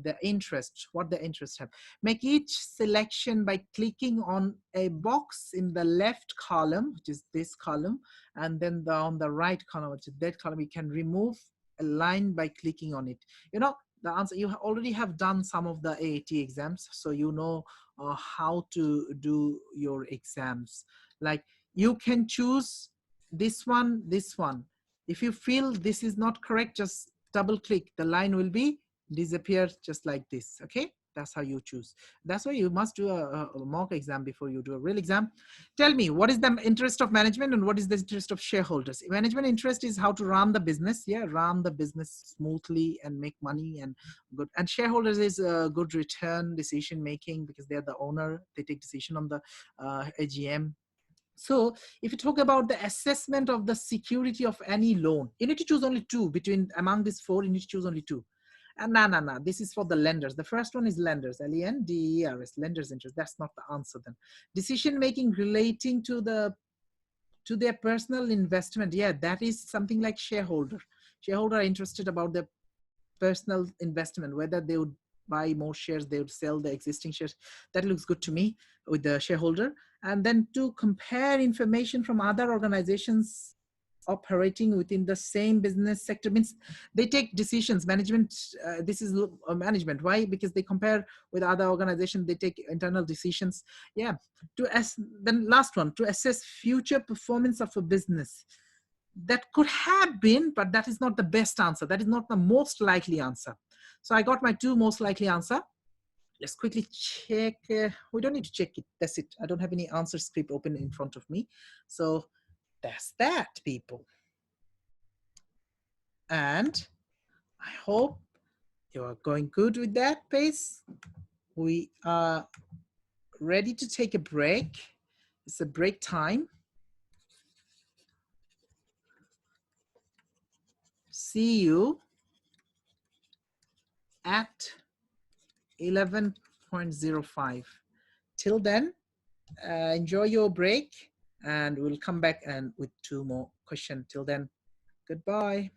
The interest, what the interest have. Make each selection by clicking on a box in the left column, which is this column, and then on the right column, which is that column. You can remove a line by clicking on it. You know, the answer, you already have done some of the AAT exams, so you know how to do your exams. Like, you can choose this one, this one. If you feel this is not correct, just double click. The line will be disappear just like this. Okay, that's how you choose. That's why you must do a mock exam before you do a real exam. Tell me, what is the interest of management and what is the interest of shareholders? Management interest is how to run the business. Yeah, run the business smoothly and make money and good. And shareholders is a good return decision making, because they're the owner. They take decision on the AGM. So if you talk about the assessment of the security of any loan, you need to choose only two. Among these four, you need to choose only two. And no, this is for the lenders. The first one is lenders, LENDERS, lenders interest. That's not the answer then. Decision making relating to their personal investment. Yeah, that is something like shareholder. Shareholder are interested about their personal investment, whether they would buy more shares, they would sell the existing shares. That looks good to me with the shareholder. And then to compare information from other organizations operating within the same business sector, means they take decisions. Management, this is management. Why? Because they compare with other organizations, they take internal decisions. Yeah. Then last one, to assess future performance of a business. That could have been, but that is not the best answer. That is not the most likely answer. So I got my two most likely answer. Let's quickly check. We don't need to check it. That's it. I don't have any answer script open in front of me. So that's that, people. And I hope you are going good with that pace. We are ready to take a break. It's a break time. See you at 11:05. Till then, enjoy your break, and we'll come back and with two more questions. Till then, goodbye.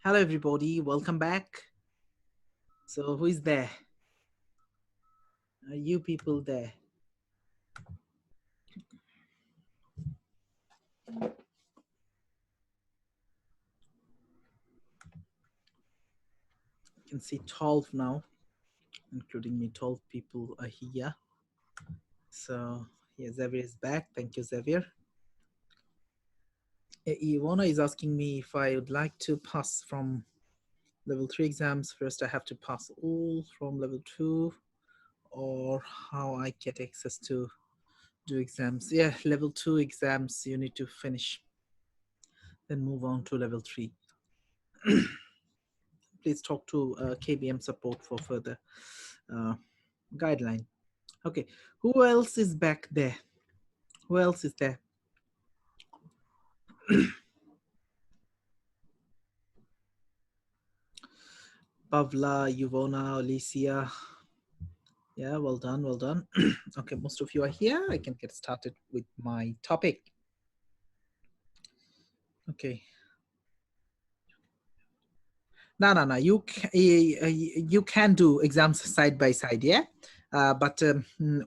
Hello, everybody. Welcome back. So, who is there? Are you people there? You can see 12 now, including me. 12 people are here. So, yeah, Xavier is back. Thank you, Xavier. Ivona is asking me if I would like to pass from level 3 exams. First, I have to pass all from level 2, or how I get access to do exams. Yeah, level 2 exams you need to finish, then move on to level 3. Please talk to KBM support for further guideline. Okay, who else is back there? Who else is there? Pavla, Yvona, Alicia. Yeah, well done, well done. Okay, most of you are here. I can get started with my topic. Okay. No. You can do exams side by side, yeah. But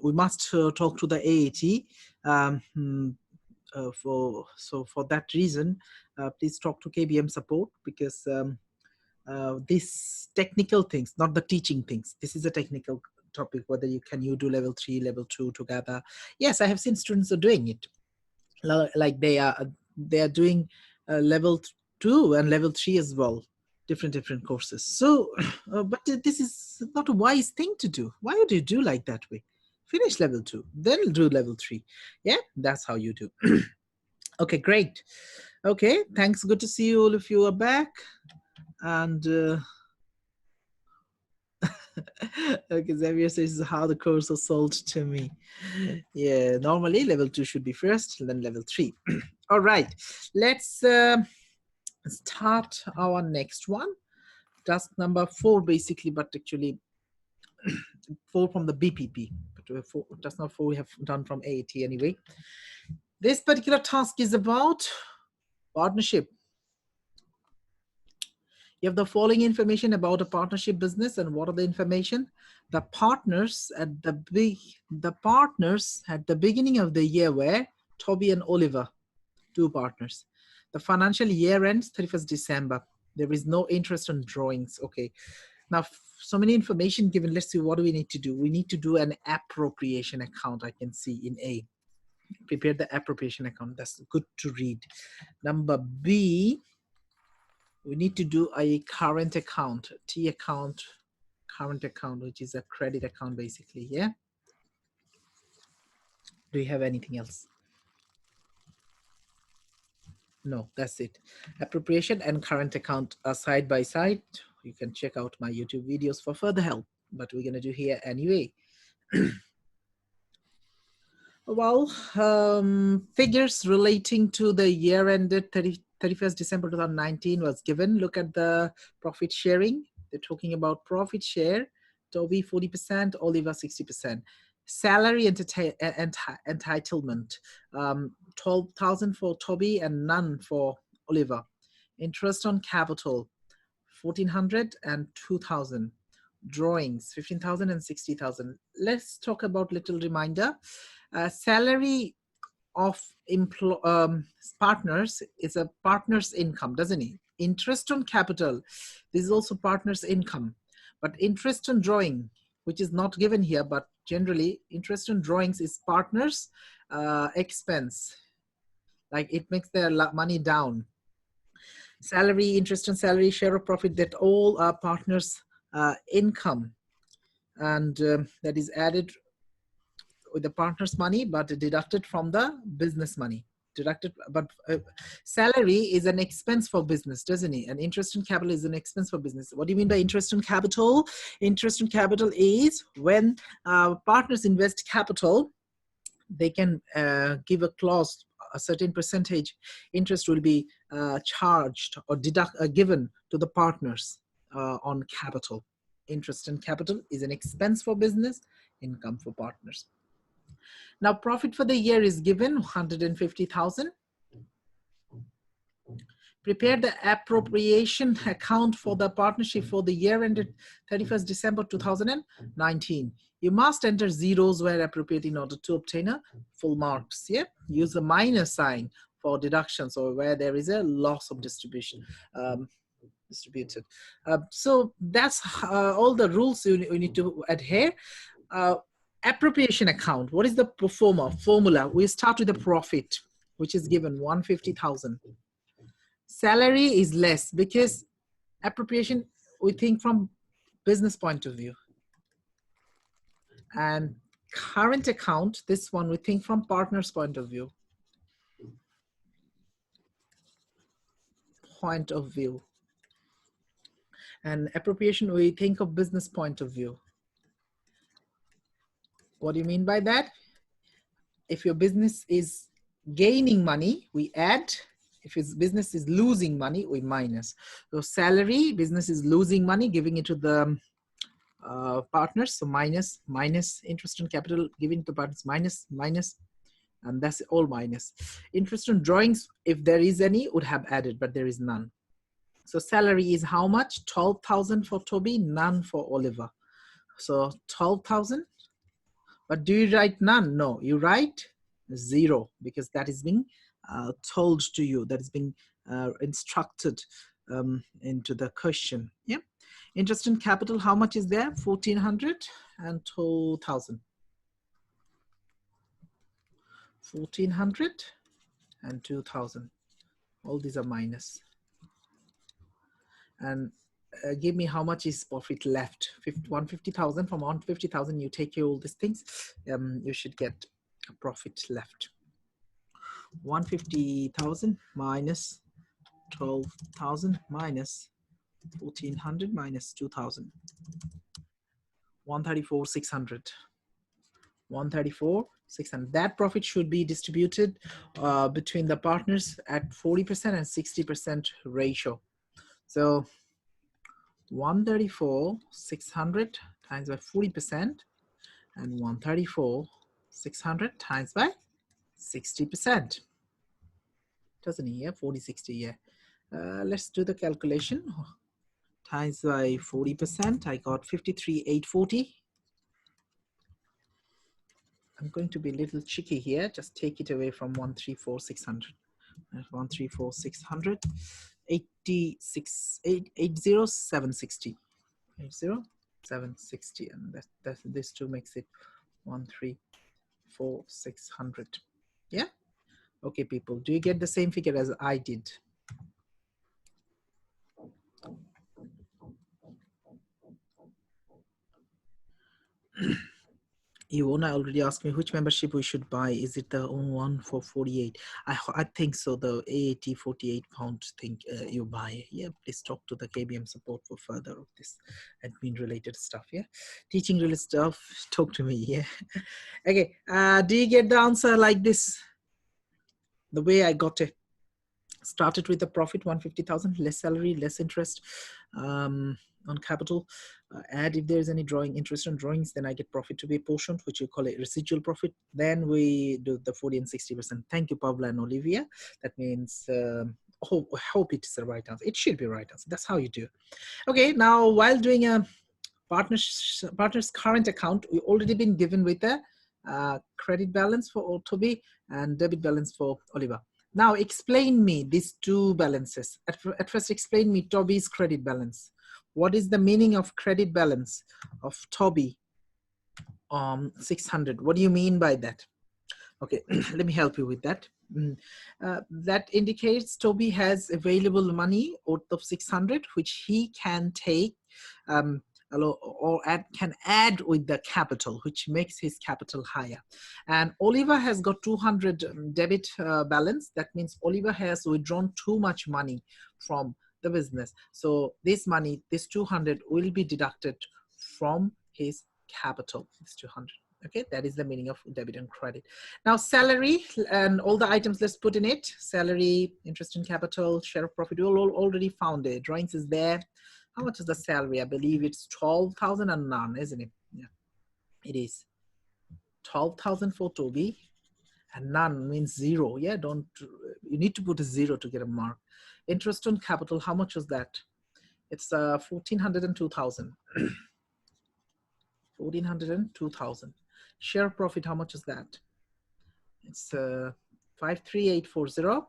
we must talk to the AAT. For that reason, please talk to KBM support, because these technical things, not the teaching things. This is a technical topic. Whether you do level 3, level 2 together. Yes, I have seen students are doing it. Like they are doing level 2 and level 3 as well, different courses. So but this is not a wise thing to do. Why would you do like that way? Finish level 2, then do level 3. Yeah, that's how you do. Okay, great. Okay, thanks. Good to see you. All of you are back. And okay, Xavier says how the course was sold to me. Yeah, normally level 2 should be first, then level 3. All right, let's start our next one. Task number 4, basically, but actually 4 from the BPP. But task number 4 we have done from AAT anyway. This particular task is about partnership. You have the following information about a partnership business, and what are the information? The partners at the beginning of the year were Toby and Oliver, 2 partners. The financial year ends 31st December. There is no interest on drawings. Okay. Now, so many information given. Let's see, what do we need to do? We need to do an appropriation account. I can see in A. Prepare the appropriation account. That's good to read. Number B, we need to do a current account, T account, current account, which is a credit account basically. Yeah. Do you have anything else? No, that's it. Appropriation and current account are side by side. You can check out my YouTube videos for further help, but we're going to do here anyway. Well, figures relating to the year ended 31st December 2019 was given. Look at the profit sharing. They're talking about profit share. Toby 40%, Oliver 60%. Salary entitlement, 12,000 for Toby and none for Oliver. Interest on capital, 1,400 and 2,000. Drawings, 15,000 and 60,000. Let's talk about little reminder. Salary of partners is a partner's income, doesn't it? Interest on capital, this is also partner's income. But interest on drawing, which is not given here, but generally interest on drawings is partner's expense. Like it makes their money down. Salary, interest on salary, share of profit, that all are partners' income. And that is added with the partner's money, but deducted from the business money. Deducted, but salary is an expense for business, doesn't it? And interest on capital is an expense for business. What do you mean by interest on capital? Interest on capital is when partners invest capital, they can give a clause, a certain percentage interest will be charged or given to the partners on capital. Interest on capital is an expense for business, income for partners. Now, profit for the year is given 150,000. Prepare the appropriation account for the partnership for the year ended 31st December 2019. You must enter zeros where appropriate in order to obtain a full marks. Yeah, use the minus sign for deductions or where there is a loss of distribution. Distributed. So that's all the rules you need to adhere. Appropriation account. What is the formula? We start with the profit, which is given 150,000. Salary is less because appropriation we think from business point of view. And current account, this one we think from partner's point of view. And appropriation we think of business point of view. What do you mean by that? If your business is gaining money, we add. If his business is losing money, we minus. So salary, business is losing money, giving it to the partners. So minus interest on capital, giving to partners, minus, and that's all minus. Interest on drawings, if there is any, would have added, but there is none. So salary is how much? 12,000 for Toby, none for Oliver. So 12,000. But do you write none? No, you write 0 because that is being told to you, that is being instructed into the question. Yeah. Interest in capital, how much is there? 1,400 and 2,000. 1,400 and 2,000. All these are minus. And give me how much is profit left. 150,000. From 150,000, you take all these things. You should get a profit left. 150,000 minus 12,000 minus 1,400 minus 2,000. 134,600. 134,600. That profit should be distributed between the partners at 40% and 60% ratio. So 134,600 times by 40% and 134,600 times by 60%. Doesn't it? Yeah, 40, 60, yeah. Let's do the calculation. Times by 40%, I got 53,840. I'm going to be a little cheeky here. Just take it away from 134,600. 134,600. 80,760. 80,760, and that this two makes it 134,600. Yeah. Okay, people, do you get the same figure as I did? Iwona already asked me which membership we should buy. Is it the one for 48? I think so. The AAT 48 pound thing you buy. Yeah, please talk to the KBM support for further of this admin related stuff. Yeah, teaching related stuff. Talk to me. Yeah. Okay. Do you get the answer like this? The way I got it. Started with the profit 150,000, less salary, less interest on capital. Add if there's any drawing interest on drawings, then I get profit to be apportioned, which you call it residual profit. Then we do the 40 and 60%. Thank you, Pavla and Olivia. That means hope it is the right answer. It should be right answer. That's how you do. Okay, now while doing a partner's current account, we've already been given with a credit balance for Toby and debit balance for Oliver. Now explain me these two balances. At first explain me Toby's credit balance. What is the meaning of credit balance of Toby 600? What do you mean by that? Okay, let me help you with that. That indicates Toby has available money out of 600, which he can take or can add with the capital, which makes his capital higher. And Oliver has got 200 debit balance. That means Oliver has withdrawn too much money from the business. So this money, this 200 will be deducted from his capital, this 200. Okay, that is the meaning of debit and credit. Now salary and all the items, let's put in it. Salary, interest in capital, share of profit, we all already found it. Drawings is there. How much is the salary? I believe it's 12,000 and none, isn't it? Yeah, it is. 12,000 for Toby and none means 0. Yeah, don't You need to put a 0 to get a mark. Interest on capital, how much was that? It's 1,400 and 2,000. 1,400 and 2,000. Share profit, how much is that? It's 53840.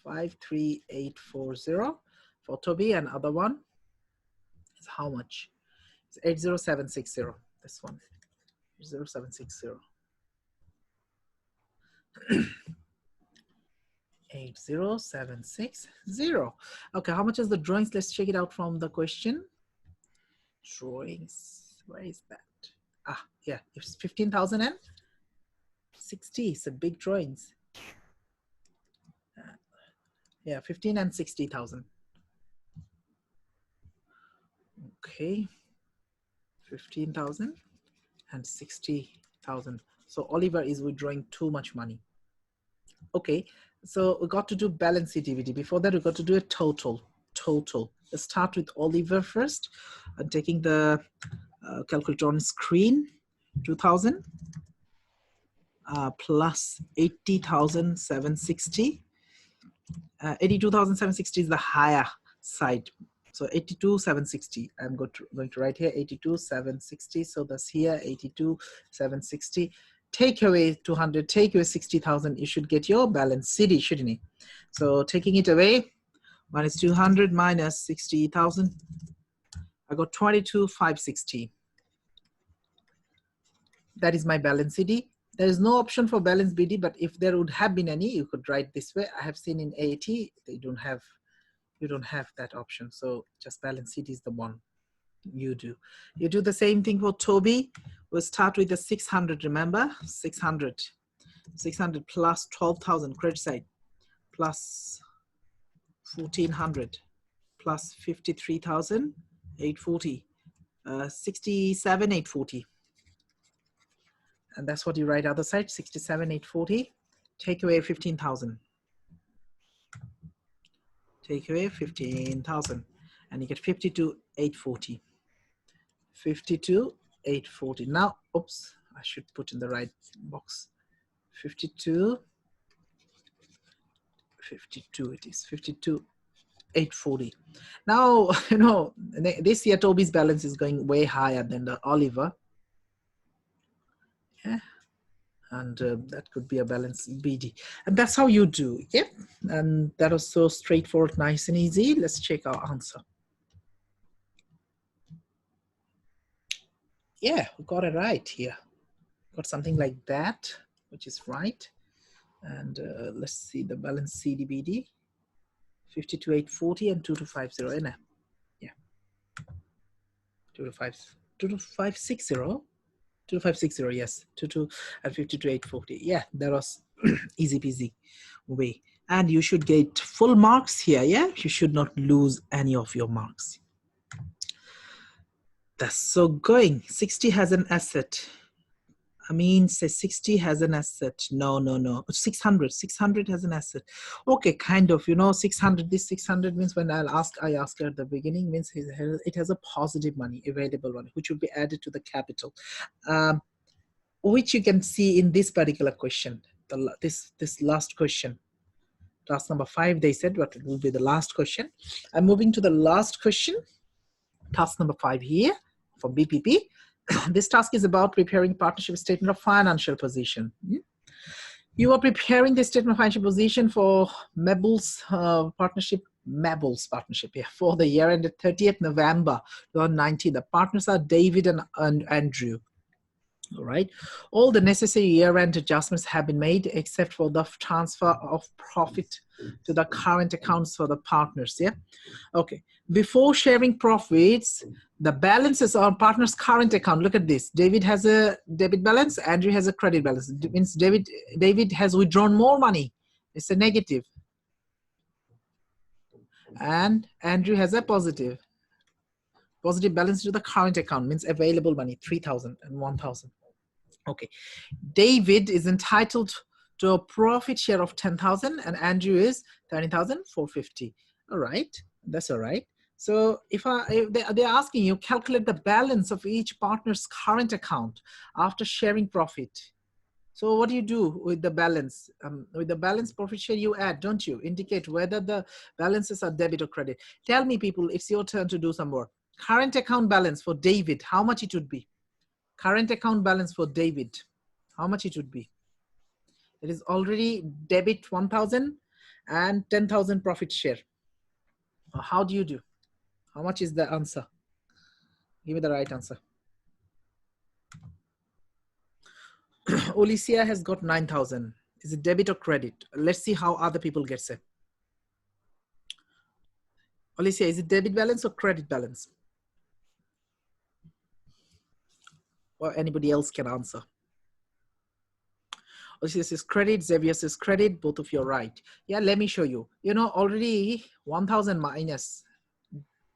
53840 for Toby, and other one is how much? It's 80760. This one, 80760. 80760. Okay, how much is the drawings? Let's check it out from the question. Drawings, where is that? Ah, yeah, it's 15,060. It's a big drawings. Yeah, 15 and 60,000. Okay, 15,000 and 60,000. So Oliver is withdrawing too much money. Okay, so we got to do balance sheet DVD. Before that, we got to do a total. Let's start with Oliver first. I'm taking the calculator on screen. 2,000 plus 80,760. 82,760 is the higher side. So 82,760. I'm going to write here 82,760. So that's here 82,760. Take away 200, take away 60,000. You should get your balance CD, shouldn't you? So taking it away, minus 200 minus 60,000. I got 22,560. That is my balance CD. There is no option for balance BD, but if there would have been any, you could write this way. I have seen in AAT, you don't have that option. So just balance CD is the one you do. You do the same thing for Toby. We'll start with the 600, remember? 600 plus 12,000 credit side, plus 1,400, plus 53,840, 67,840. And that's what you write other side, 67,840. Take away 15,000. Take away 15,000. And you get 52,840. 52,840. Now, oops, I should put in the right box. 52 it is. 52,840. Now, you know, this year Toby's balance is going way higher than the Oliver. Yeah. And that could be a balance BD. And that's how you do, yeah? And that was so straightforward, nice and easy. Let's check our answer. Yeah, we got it right here. Got something like that, which is right. And let's see the balance CDBD. 52,840 and 2250, isn't it? Yeah. 22,560. 22,560, yes. 22 and 52,840. Yeah, that was easy peasy way. And you should get full marks here, yeah? You should not lose any of your marks. That's so going. 60 has an asset. I mean, say 60 has an asset. No. 600 has an asset. Okay, kind of, you know, 600, this 600 means when I ask her at the beginning means it has a positive money, available money, which will be added to the capital, which you can see in this particular question, this last question. Task number 5, they said what it will be the last question. I'm moving to the last question. Task number 5 here for BPP. This task is about preparing partnership statement of financial position. You are preparing the statement of financial position for Mabel's partnership, yeah, for the year ended 30th November 2019. The partners are David and Andrew. All right. All the necessary year-end adjustments have been made except for the transfer of profit to the current accounts for the partners. Yeah. Okay. Before sharing profits, the balances on partner's current account. Look at this. David has a debit balance. Andrew has a credit balance. It means David has withdrawn more money. It's a negative. And Andrew has a positive. Positive balance to the current account means available money, 3,000 and 1,000. Okay. David is entitled to a profit share of 10,000 and Andrew is 30,450. All right. That's all right. So if they're asking you, calculate the balance of each partner's current account after sharing profit. So what do you do with the balance? With the balance profit share you add, don't you? Indicate whether the balances are debit or credit. Tell me people, it's your turn to do some work. Current account balance for David, how much it would be? Current account balance for David, how much it would be? It is already debit 1,000 and 10,000 profit share. How do you do? How much is the answer? Give me the right answer. Alicia has got 9,000. Is it debit or credit? Let's see how other people get it. Alicia, is it debit balance or credit balance? Or anybody else can answer. Alicia says credit, Xavier says credit, both of you are right. Yeah, let me show you. You know, already 1,000 minus,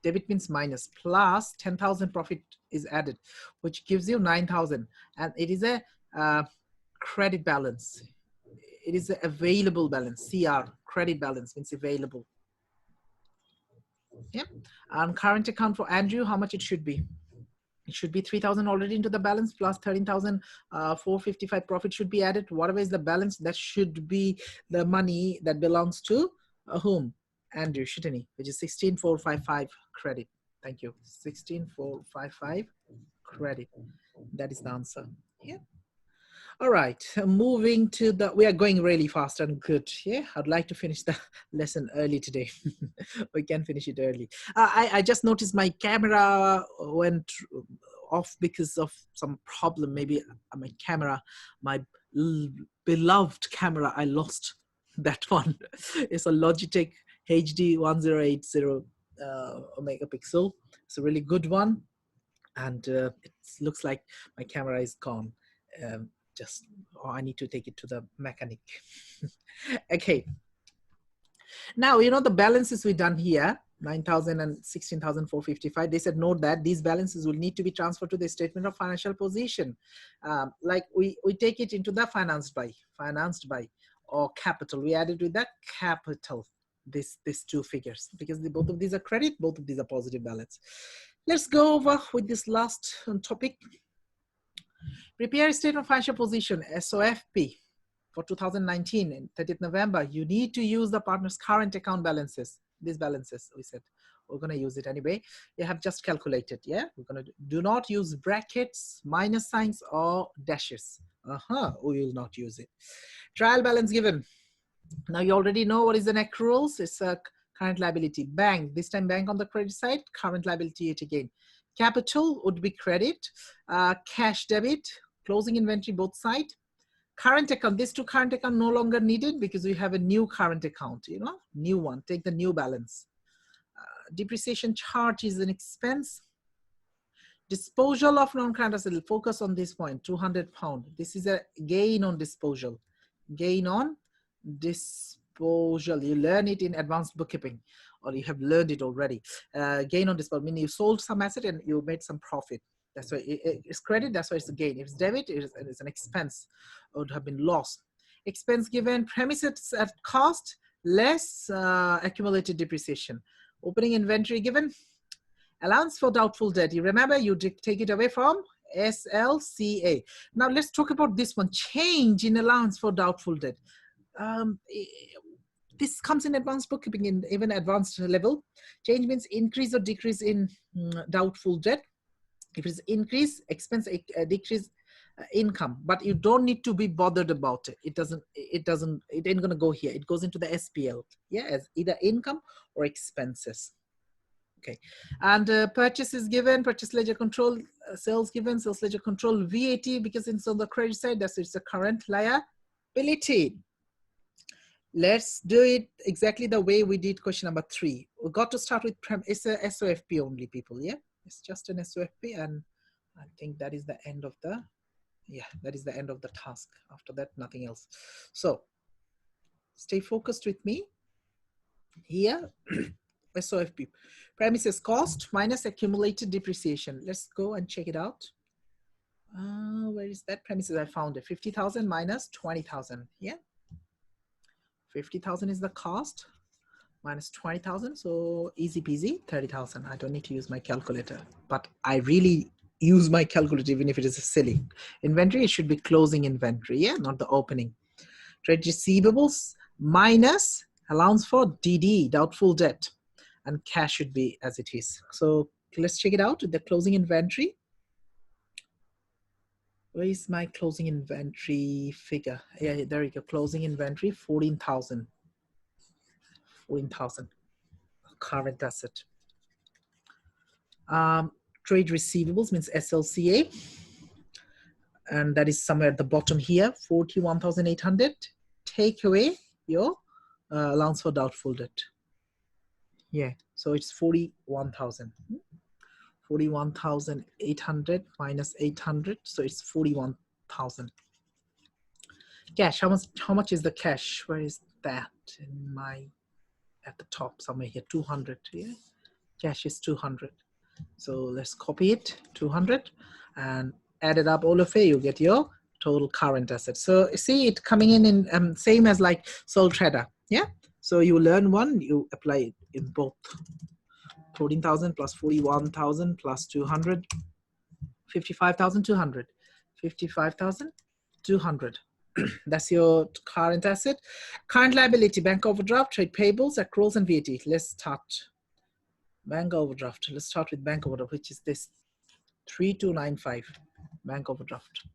debit means minus, plus 10,000 profit is added, which gives you 9,000. And it is a credit balance. It is an available balance, CR, credit balance means available. Yeah, and current account for Andrew, how much it should be? It should be 3,000 already into the balance plus 13,455 profit should be added. Whatever is the balance, that should be the money that belongs to whom? Andrew, shouldn't he? Which is 16,455 credit. Thank you. 16,455 credit. That is the answer. Yeah. All right, moving to the, we are going really fast and good. Yeah, I'd like to finish the lesson early today. We can finish it early. I just noticed my camera went off because of some problem. Maybe my camera, my beloved camera, I lost that one. It's a Logitech HD 1080 megapixel. It's a really good one. And it looks like my camera is gone. I need to take it to the mechanic. Okay. Now, you know, the balances we done here, 9,000 and 16,455, they said note that these balances will need to be transferred to the statement of financial position. Like we take it into the financed by, or capital. We added with that capital, these two figures, because both of these are credit, both of these are positive balance. Let's go over with this last topic. Prepare a statement of financial position, SOFP, for 2019 and 30th November. You need to use the partner's current account balances. These balances, we said, we're going to use it anyway. You have just calculated, yeah? We're going to do not use brackets, minus signs, or dashes. We will not use it. Trial balance given. Now you already know what is an accruals. It's a current liability. Bank, this time bank on the credit side, current liability yet again. Capital would be credit, cash debit, closing inventory both sides. Current account, these two current account no longer needed because we have a new current account, you know, new one, take the new balance. Depreciation charge is an expense. Disposal of non-current asset, focus on this point, £200. This is a gain on disposal. Gain on disposal, you learn it in advanced bookkeeping, or you have learned it already. Gain on disposal, meaning you sold some asset and you made some profit. That's why it's credit, that's why it's a gain. If it's debit, it's an expense, it would have been lost. Expense given, premises at cost, less accumulated depreciation. Opening inventory given, allowance for doubtful debt. You remember, you take it away from SLCA. Now let's talk about this one, change in allowance for doubtful debt. This comes in advanced bookkeeping, in even advanced level. Change means increase or decrease in doubtful debt. If it's increase, expense, decrease income, but you don't need to be bothered about it. It ain't gonna go here. It goes into the SPL, yeah, as either income or expenses. Okay, and purchase is given, purchase ledger control, sales given, sales ledger control, VAT, because it's on the credit side, that's it's a current liability. Let's do it exactly the way we did question number 3. We got to start with it's a SOFP only, people, yeah? It's just an SOFP, and I think that is the end of the, yeah, that is the end of the task. After that, nothing else. So stay focused with me here. SOFP, premises cost minus accumulated depreciation. Let's go and check it out. Where is that premises? I found it. 50,000 minus 20,000. Yeah, 50,000 is the cost minus 20,000. So easy peasy, 30,000. I don't need to use my calculator, but I really use my calculator even if it is silly. Inventory, it should be closing inventory, yeah, not the opening. Trade receivables minus allowance for DD, doubtful debt, and cash should be as it is. So let's check it out. The closing inventory. Where is my closing inventory figure? Yeah, there you go. Closing inventory, 14,000. 14,000. Current asset. Trade receivables means SLCA. And that is somewhere at the bottom here, 41,800. Take away your allowance for doubtful debt. Yeah, so it's 41,000. 41,800 minus 800, so it's 41,000. Cash, how much is the cash? Where is that? In my, at the top somewhere here, 200. Yeah, cash is 200. So let's copy it, 200, and add it up all of it, you get your total current assets. So you see it coming in same as like sole trader. Yeah, so you learn one, you apply it in both. 14,000 plus 41,000 plus 200, 55,200, 55,200. That's your current asset. Current liability, bank overdraft, trade payables, accruals, and VAT. Let's start. Bank overdraft. Let's start with bank overdraft, which is this 3295. Bank overdraft.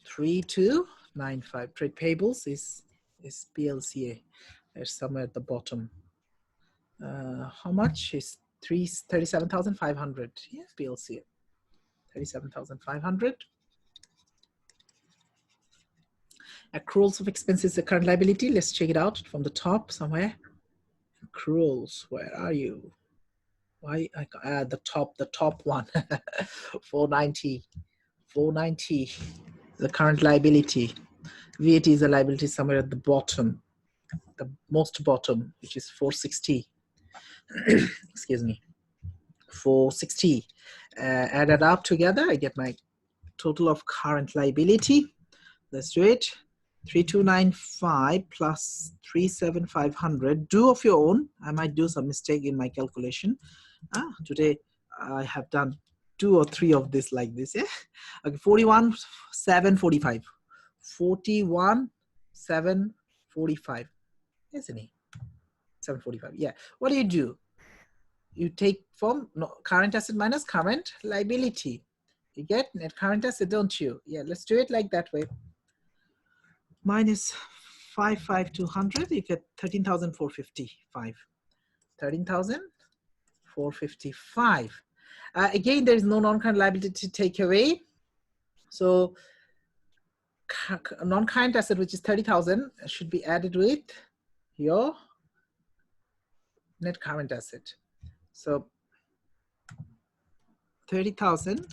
3295. Trade payables is PLCA. There's somewhere at the bottom. How much is 37,500? Yeah, PLCA. 37,500. Accruals of expenses, the current liability. Let's check it out from the top somewhere. Accruals, where are you? Why the top one. 490. 490. The current liability. VAT is a liability somewhere at the bottom, the most bottom, which is 460. Excuse me. 460. Add it up together, I get my total of current liability. Let's do it. 3295 plus 37,500. Do of your own. I might do some mistake in my calculation. Today I have done 2 or 3 of this like this. Yeah. Okay. 41,745. 41,745. Isn't it? 745. Yeah. What do? You take from current asset minus current liability. You get net current asset, don't you? Yeah, let's do it like that way. Minus 55,200, you get 13,455. 13,455. Again, there is no non-current liability to take away. So non-current asset, which is 30,000, should be added with your net current asset. So 30,000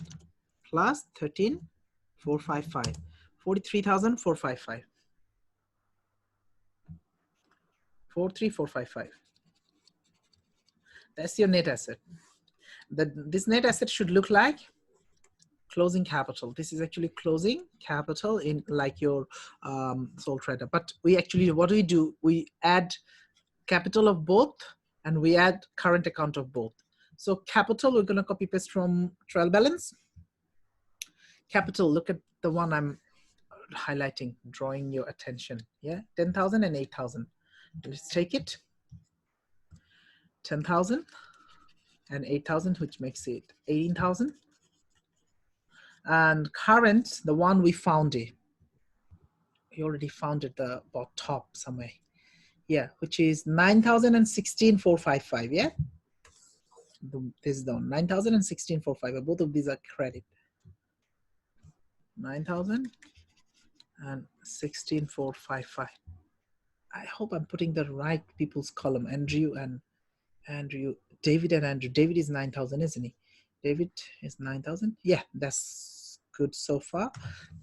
plus 13,455, 43,455. 43,455. That's your net asset. This net asset should look like closing capital. This is actually closing capital in like your sole trader. But we actually, what do? We add capital of both and we add current account of both. So capital, we're going to copy paste from trial balance. Capital, look at the one I'm highlighting, drawing your attention. Yeah, 10,000 and 8,000. Let's take it. 10,000 and 8,000, which makes it 18,000. And current, the one we found it. We already found it the top somewhere. Yeah, which is 9,000 and 16,455. Yeah, this is the one. 9,000 and 16,455. Both of these are credit. 9,000 and 16,455. I hope I'm putting the right people's column. Andrew, David and Andrew. David is 9,000, isn't he? David is 9,000. Yeah, that's good so far.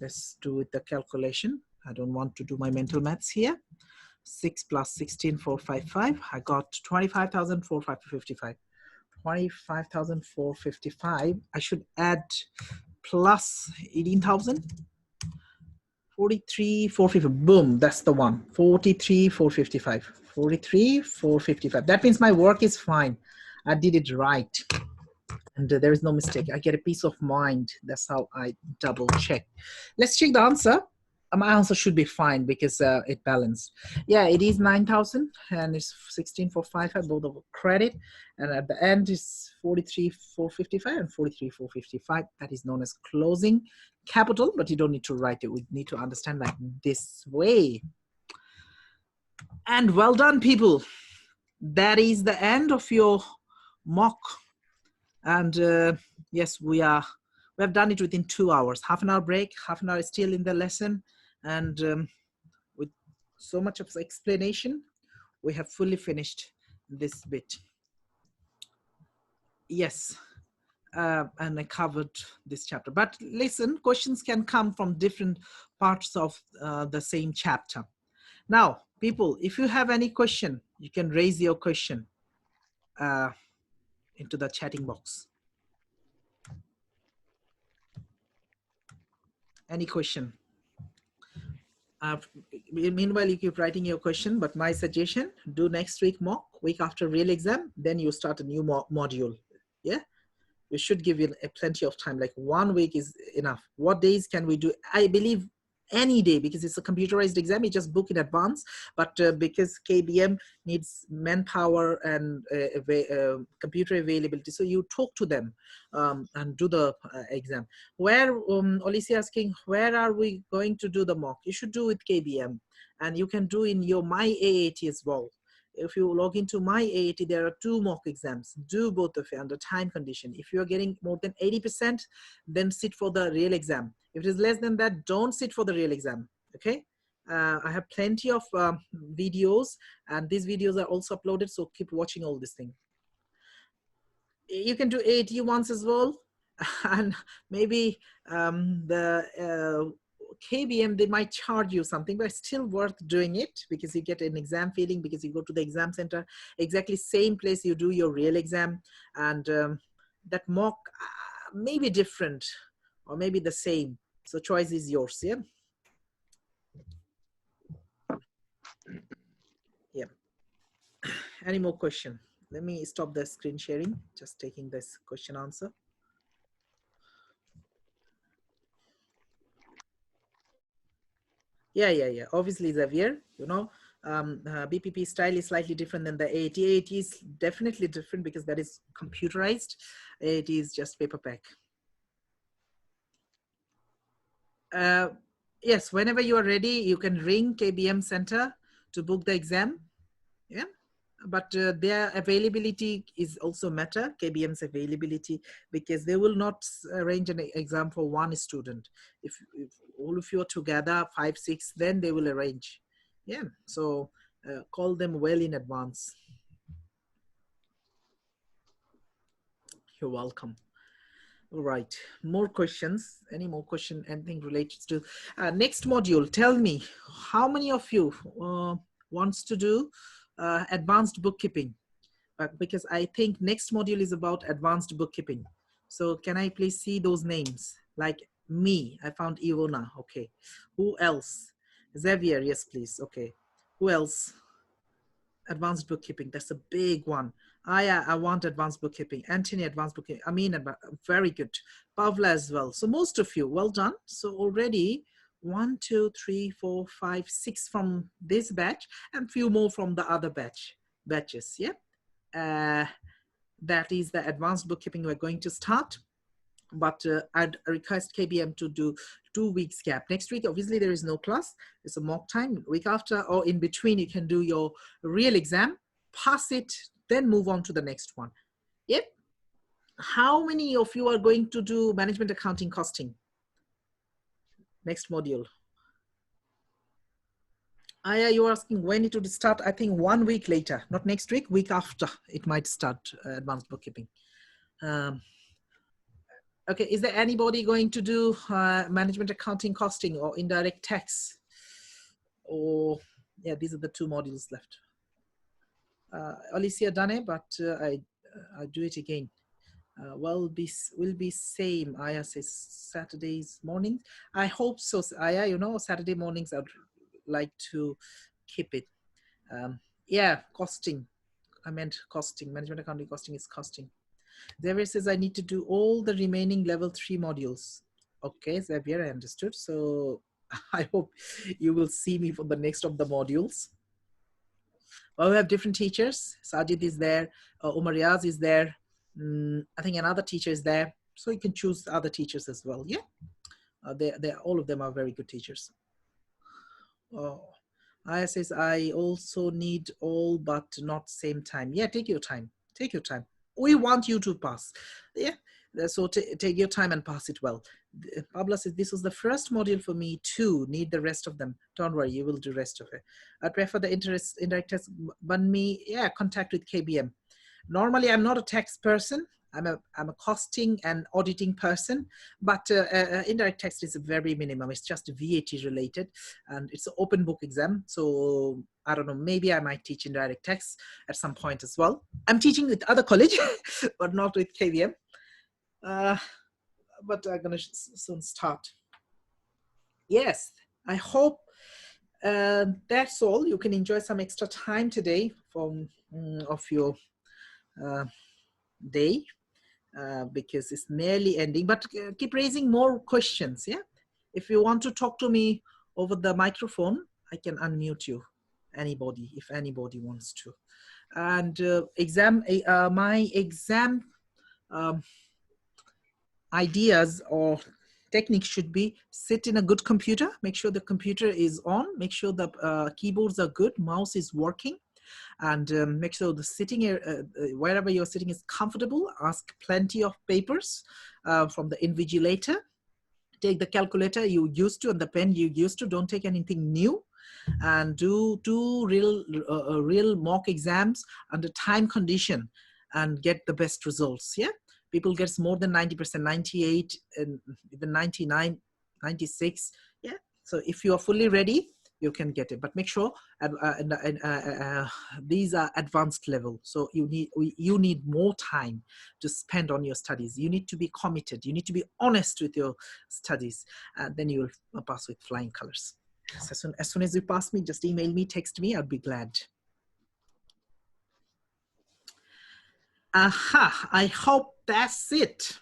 Let's do the calculation. I don't want to do my mental maths here. 6 plus 16,455. I got 25,455. 25,455. I should add plus 18,000. 43,455. Boom, that's the one. 43,455. 43,455. That means my work is fine. I did it right. And there is no mistake. I get a peace of mind. That's how I double check. Let's check the answer. My answer should be fine because it balanced. Yeah, it is 9,000 and it's 16,455 both of credit. And at the end is 43,455 and 43,455. That is known as closing capital, but you don't need to write it. We need to understand like this way. And well done, people. That is the end of your mock. And yes, we have done it within 2 hours, half an hour break, half an hour still in the lesson. And with so much of explanation, we have fully finished this bit. Yes, and I covered this chapter. But listen, questions can come from different parts of the same chapter. Now, people, if you have any question, you can raise your question into the chatting box. Any question? Meanwhile, you keep writing your question, but my suggestion, do next week mock, week after real exam, then you start a new module. Yeah, you should give it plenty of time, like 1 week is enough. What days can we do? I believe any day, because it's a computerized exam, you just book in advance. But because KBM needs manpower and computer availability, so you talk to them and do the exam. Where Olisi asking, where are we going to do the mock? You should do with KBM, and you can do in your My AAT as well. If you log into My AAT, there are 2 mock exams. Do both of it under time condition. If you're getting more than 80%, then sit for the real exam. If it is less than that, don't sit for the real exam, okay? I have plenty of videos, and these videos are also uploaded, so keep watching all this thing. You can do AAT once as well, and maybe the KBM, they might charge you something, but it's still worth doing it because you get an exam feeling, because you go to the exam center, exactly same place you do your real exam. And that mock may be different or maybe the same. So choice is yours, yeah? Yeah. Any more question? Let me stop the screen sharing, just taking this question answer. Yeah. Obviously, Xavier, you know, BPP style is slightly different than the AAT. AAT is definitely different because that is computerized. AAT is just paper pack. Yes, whenever you are ready, you can ring KBM Center to book the exam. Yeah, but their availability is also matter, KBM's availability, because they will not arrange an exam for 1 student. If all of you are together, 5, 6, then they will arrange. Yeah, so call them well in advance. You're welcome. All right, more questions? Any more question? Anything related to next module? Tell me, how many of you wants to do advanced bookkeeping? Because I think next module is about advanced bookkeeping. So can I please see those names? Like me, I found Ivona. Okay. Who else? Xavier, yes, please. Okay. Who else? Advanced bookkeeping, that's a big one. Aya, I want advanced bookkeeping. Anthony, advanced bookkeeping. I mean, very good. Pavla as well. So most of you, well done. So already 1, 2, 3, 4, 5, 6 from this batch and few more from the other batches. Yeah. That is the advanced bookkeeping we're going to start. But I'd request KBM to do 2 weeks gap. Next week, obviously, there is no class. It's a mock time. Week after or in between, you can do your real exam, pass it, then move on to the next one. Yep. How many of you are going to do management accounting costing? Next module. Aya, you're asking when it would start. I think 1 week later, not next week, week after, it might start advanced bookkeeping. Okay, is there anybody going to do management accounting costing or indirect tax? Or, yeah, these are the 2 modules left. Alicia done it, but I do it again. Will be same. Aya says Saturdays mornings. I hope so. Aya, you know, Saturday mornings I'd like to keep it. Yeah, costing. I meant costing. Management accounting costing is costing. Xavier says I need to do all the remaining level 3 modules. Okay, Xavier, I understood. So I hope you will see me for the next of the modules. Well, we have different teachers. Sajid is there. Umar Riaz is there. I think another teacher is there. So you can choose other teachers as well. Yeah, all of them are very good teachers. Oh, I says I also need all, but not same time. Yeah, take your time. Take your time. We want you to pass. Yeah, so take your time and pass it well. Pablo says this was the first module for me too. Need the rest of them. Don't worry, you will do rest of it. I prefer the indirect tax, but contact with KBM. Normally, I'm not a tax person. I'm a costing and auditing person, but indirect tax is very minimum. It's just VAT related, and it's an open book exam. So I don't know, maybe I might teach indirect tax at some point as well. I'm teaching with other college, but not with KBM. But I'm gonna soon start. Yes, I hope that's all. You can enjoy some extra time today from of your day. Because it's nearly ending, but keep raising more questions. Yeah, if you want to talk to me over the microphone, I can unmute you, anybody, if anybody wants to. And my exam ideas or techniques should be: sit in a good computer, make sure the computer is on, make sure the keyboards are good, mouse is working, and make sure the sitting wherever you're sitting is comfortable. Ask plenty of papers from the invigilator. Take the calculator you used to and the pen you used to. Don't take anything new, and do real mock exams under time condition and get the best results. Yeah, people gets more than 90%, 98, and even 99, 96. Yeah, so if you are fully ready, you can get it, but make sure these are advanced level, so you need more time to spend on your studies. You need to be committed, you need to be honest with your studies, and then you will pass with flying colors. So as soon as you pass me, just email me, text me, I'd be glad. Aha, I hope that's it.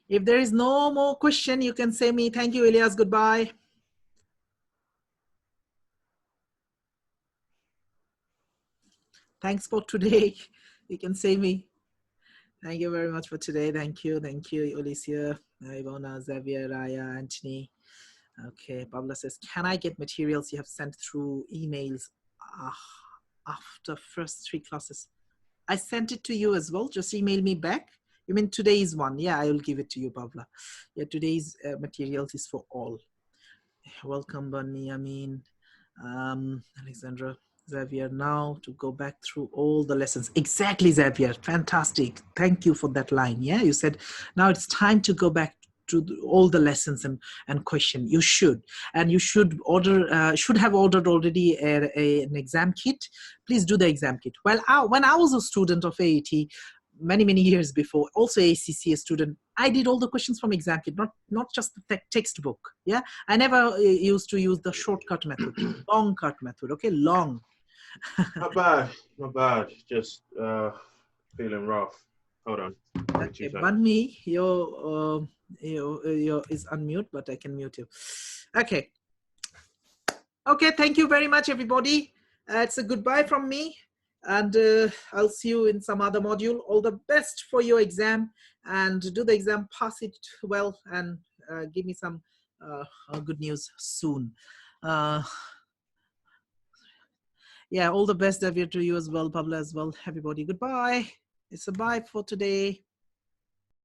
If there is no more question, you can say me, thank you, Elias, goodbye. Thanks for today. You can say me. Thank you very much for today. Thank you. Thank you, Alicia, Ivona, Xavier, Raya, Anthony. Okay, Pablo says, can I get materials you have sent through emails after first 3 classes? I sent it to you as well. Just email me back. You mean today's one? Yeah, I will give it to you, Pablo. Yeah, today's materials is for all. Welcome, Bunny, Amin, Alexandra. Xavier, now to go back through all the lessons. Exactly, Xavier. Fantastic. Thank you for that line. Yeah, you said now it's time to go back to all the lessons and question. You should, and you should order. Should have ordered already an exam kit. Please do the exam kit. Well, when I was a student of AAT, many years before, also ACCA student, I did all the questions from exam kit, not just the textbook. Yeah, I never used to use the shortcut method, long cut method. Okay, long. Not bad. Just feeling rough. Hold on. Okay, Bunny, your is unmute, but I can mute you. Okay. Okay, thank you very much, everybody. It's a goodbye from me, and I'll see you in some other module. All the best for your exam, and do the exam, pass it well, and give me some good news soon. Yeah, all the best, Xavier, to you as well, Pablo as well. Everybody, goodbye. It's a bye for today.